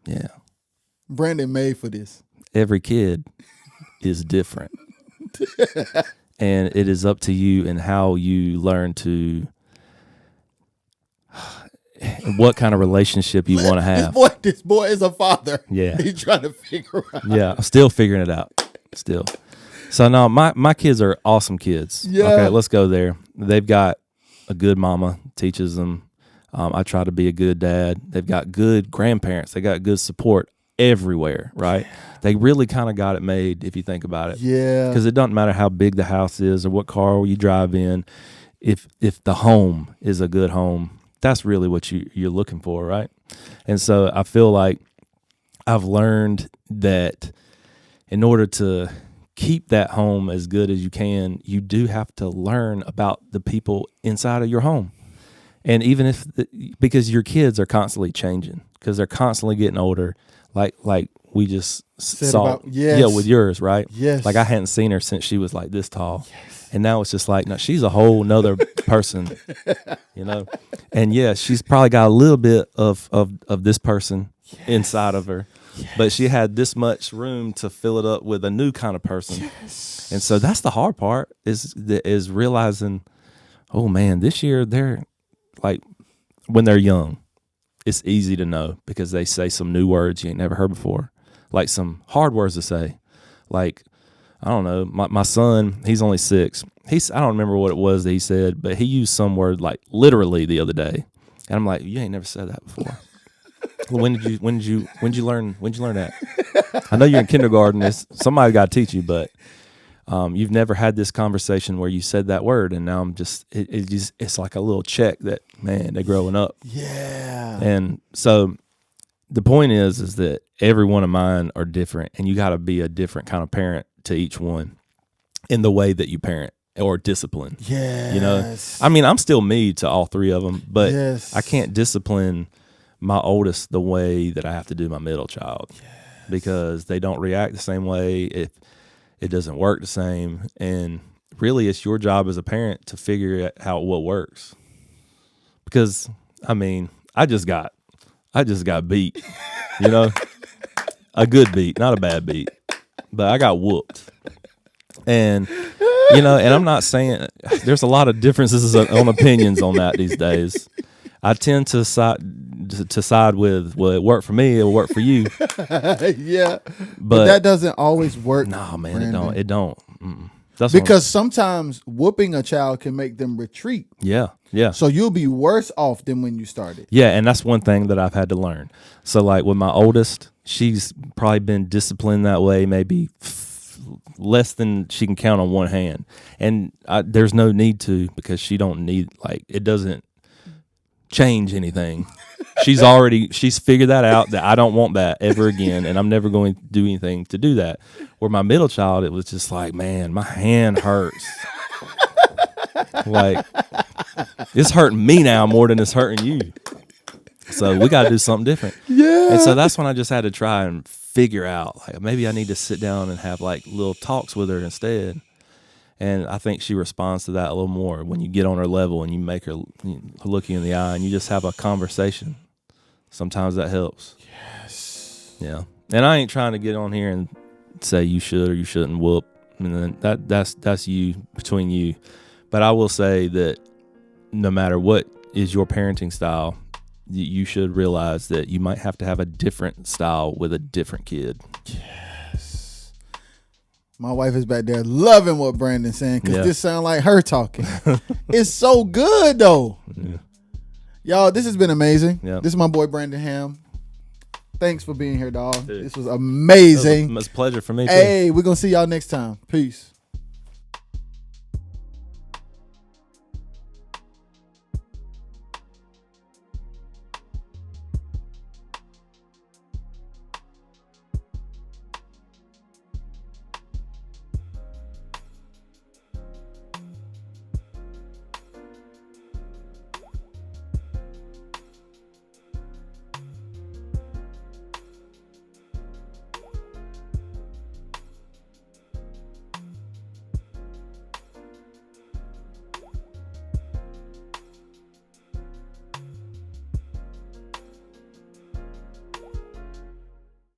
Yeah. Brandon made for this. Every kid is different. And it is up to you and how you learn to, what kind of relationship you want to have. This boy is a father. Yeah. He's trying to figure out. Yeah, I'm still figuring it out. Still. So no, my kids are awesome kids. Yeah. Okay, let's go there. They've got a good mama, teaches them. I try to be a good dad. They've got good grandparents. They got good support everywhere, right? They really kind of got it made if you think about it. Yeah. Because it doesn't matter how big the house is or what car you drive in. If the home is a good home, that's really what you're looking for, right? And so I feel like I've learned that in order to keep that home as good as you can, you do have to learn about the people inside of your home. And even if, because your kids are constantly changing, because they're constantly getting older, like we just saw, yeah, with yours, right? Yes. Like I hadn't seen her since she was like this tall. Yes. And now it's just like, no, she's a whole nother person, you know? And yeah, she's probably got a little bit of this person inside of her, but she had this much room to fill it up with a new kind of person. Yes. And so that's the hard part is realizing, oh man, this year they're like, when they're young, it's easy to know because they say some new words you ain't never heard before, like some hard words to say. Like, I don't know, my son, he's only 6. I don't remember what it was that he said, but he used some word like literally the other day. And I'm like, you ain't never said that before. Well, when did you learn that? I know you're in kindergarten. Somebody got to teach you, but you've never had this conversation where you said that word, and now I'm just it's like a little check that, man, they're growing up. Yeah. And so the point is that every one of mine are different, and you got to be a different kind of parent to each one in the way that you parent or discipline. Yes. You know, I mean, I'm still me to all 3 of them, but yes. I can't discipline my oldest the way that I have to do my middle child because they don't react the same way. If it doesn't work the same, and really it's your job as a parent to figure out what works. Because I mean, I just got beat, you know, a good beat, not a bad beat, but I got whooped. And you know, and I'm not saying there's a lot of differences on opinions on that these days. I tend to side with, well, it worked for me, it'll work for you. Yeah, but that doesn't always work. No, man, Brandon. It don't. That's because sometimes whooping a child can make them retreat. Yeah. So you'll be worse off than when you started. Yeah, and that's one thing that I've had to learn. So like with my oldest, she's probably been disciplined that way maybe less than she can count on one hand. And there's no need to, because she don't need, like, it doesn't change anything. She's figured that out, that I don't want that ever again, and I'm never going to do anything to do that. Where my middle child, it was just like, man, my hand hurts. Like, it's hurting me now more than it's hurting you. So we got to do something different. Yeah. And so that's when I just had to try and figure out, like, maybe I need to sit down and have like little talks with her instead. And I think she responds to that a little more when you get on her level and you make her look you in the eye and you just have a conversation. Sometimes that helps. Yes. Yeah. And I ain't trying to get on here and say you should or you shouldn't whoop. I mean, that's you, between you. But I will say that no matter what is your parenting style, you should realize that you might have to have a different style with a different kid. Yes. My wife is back there loving what Brandon's saying because Yeah. this sounds like her talking. It's so good, though. Yeah. Y'all, this has been amazing. Yeah. This is my boy, Brandon Ham. Thanks for being here, dog. Dude. This was amazing. It was a pleasure for me, too. Hey, we're going to see y'all next time. Peace.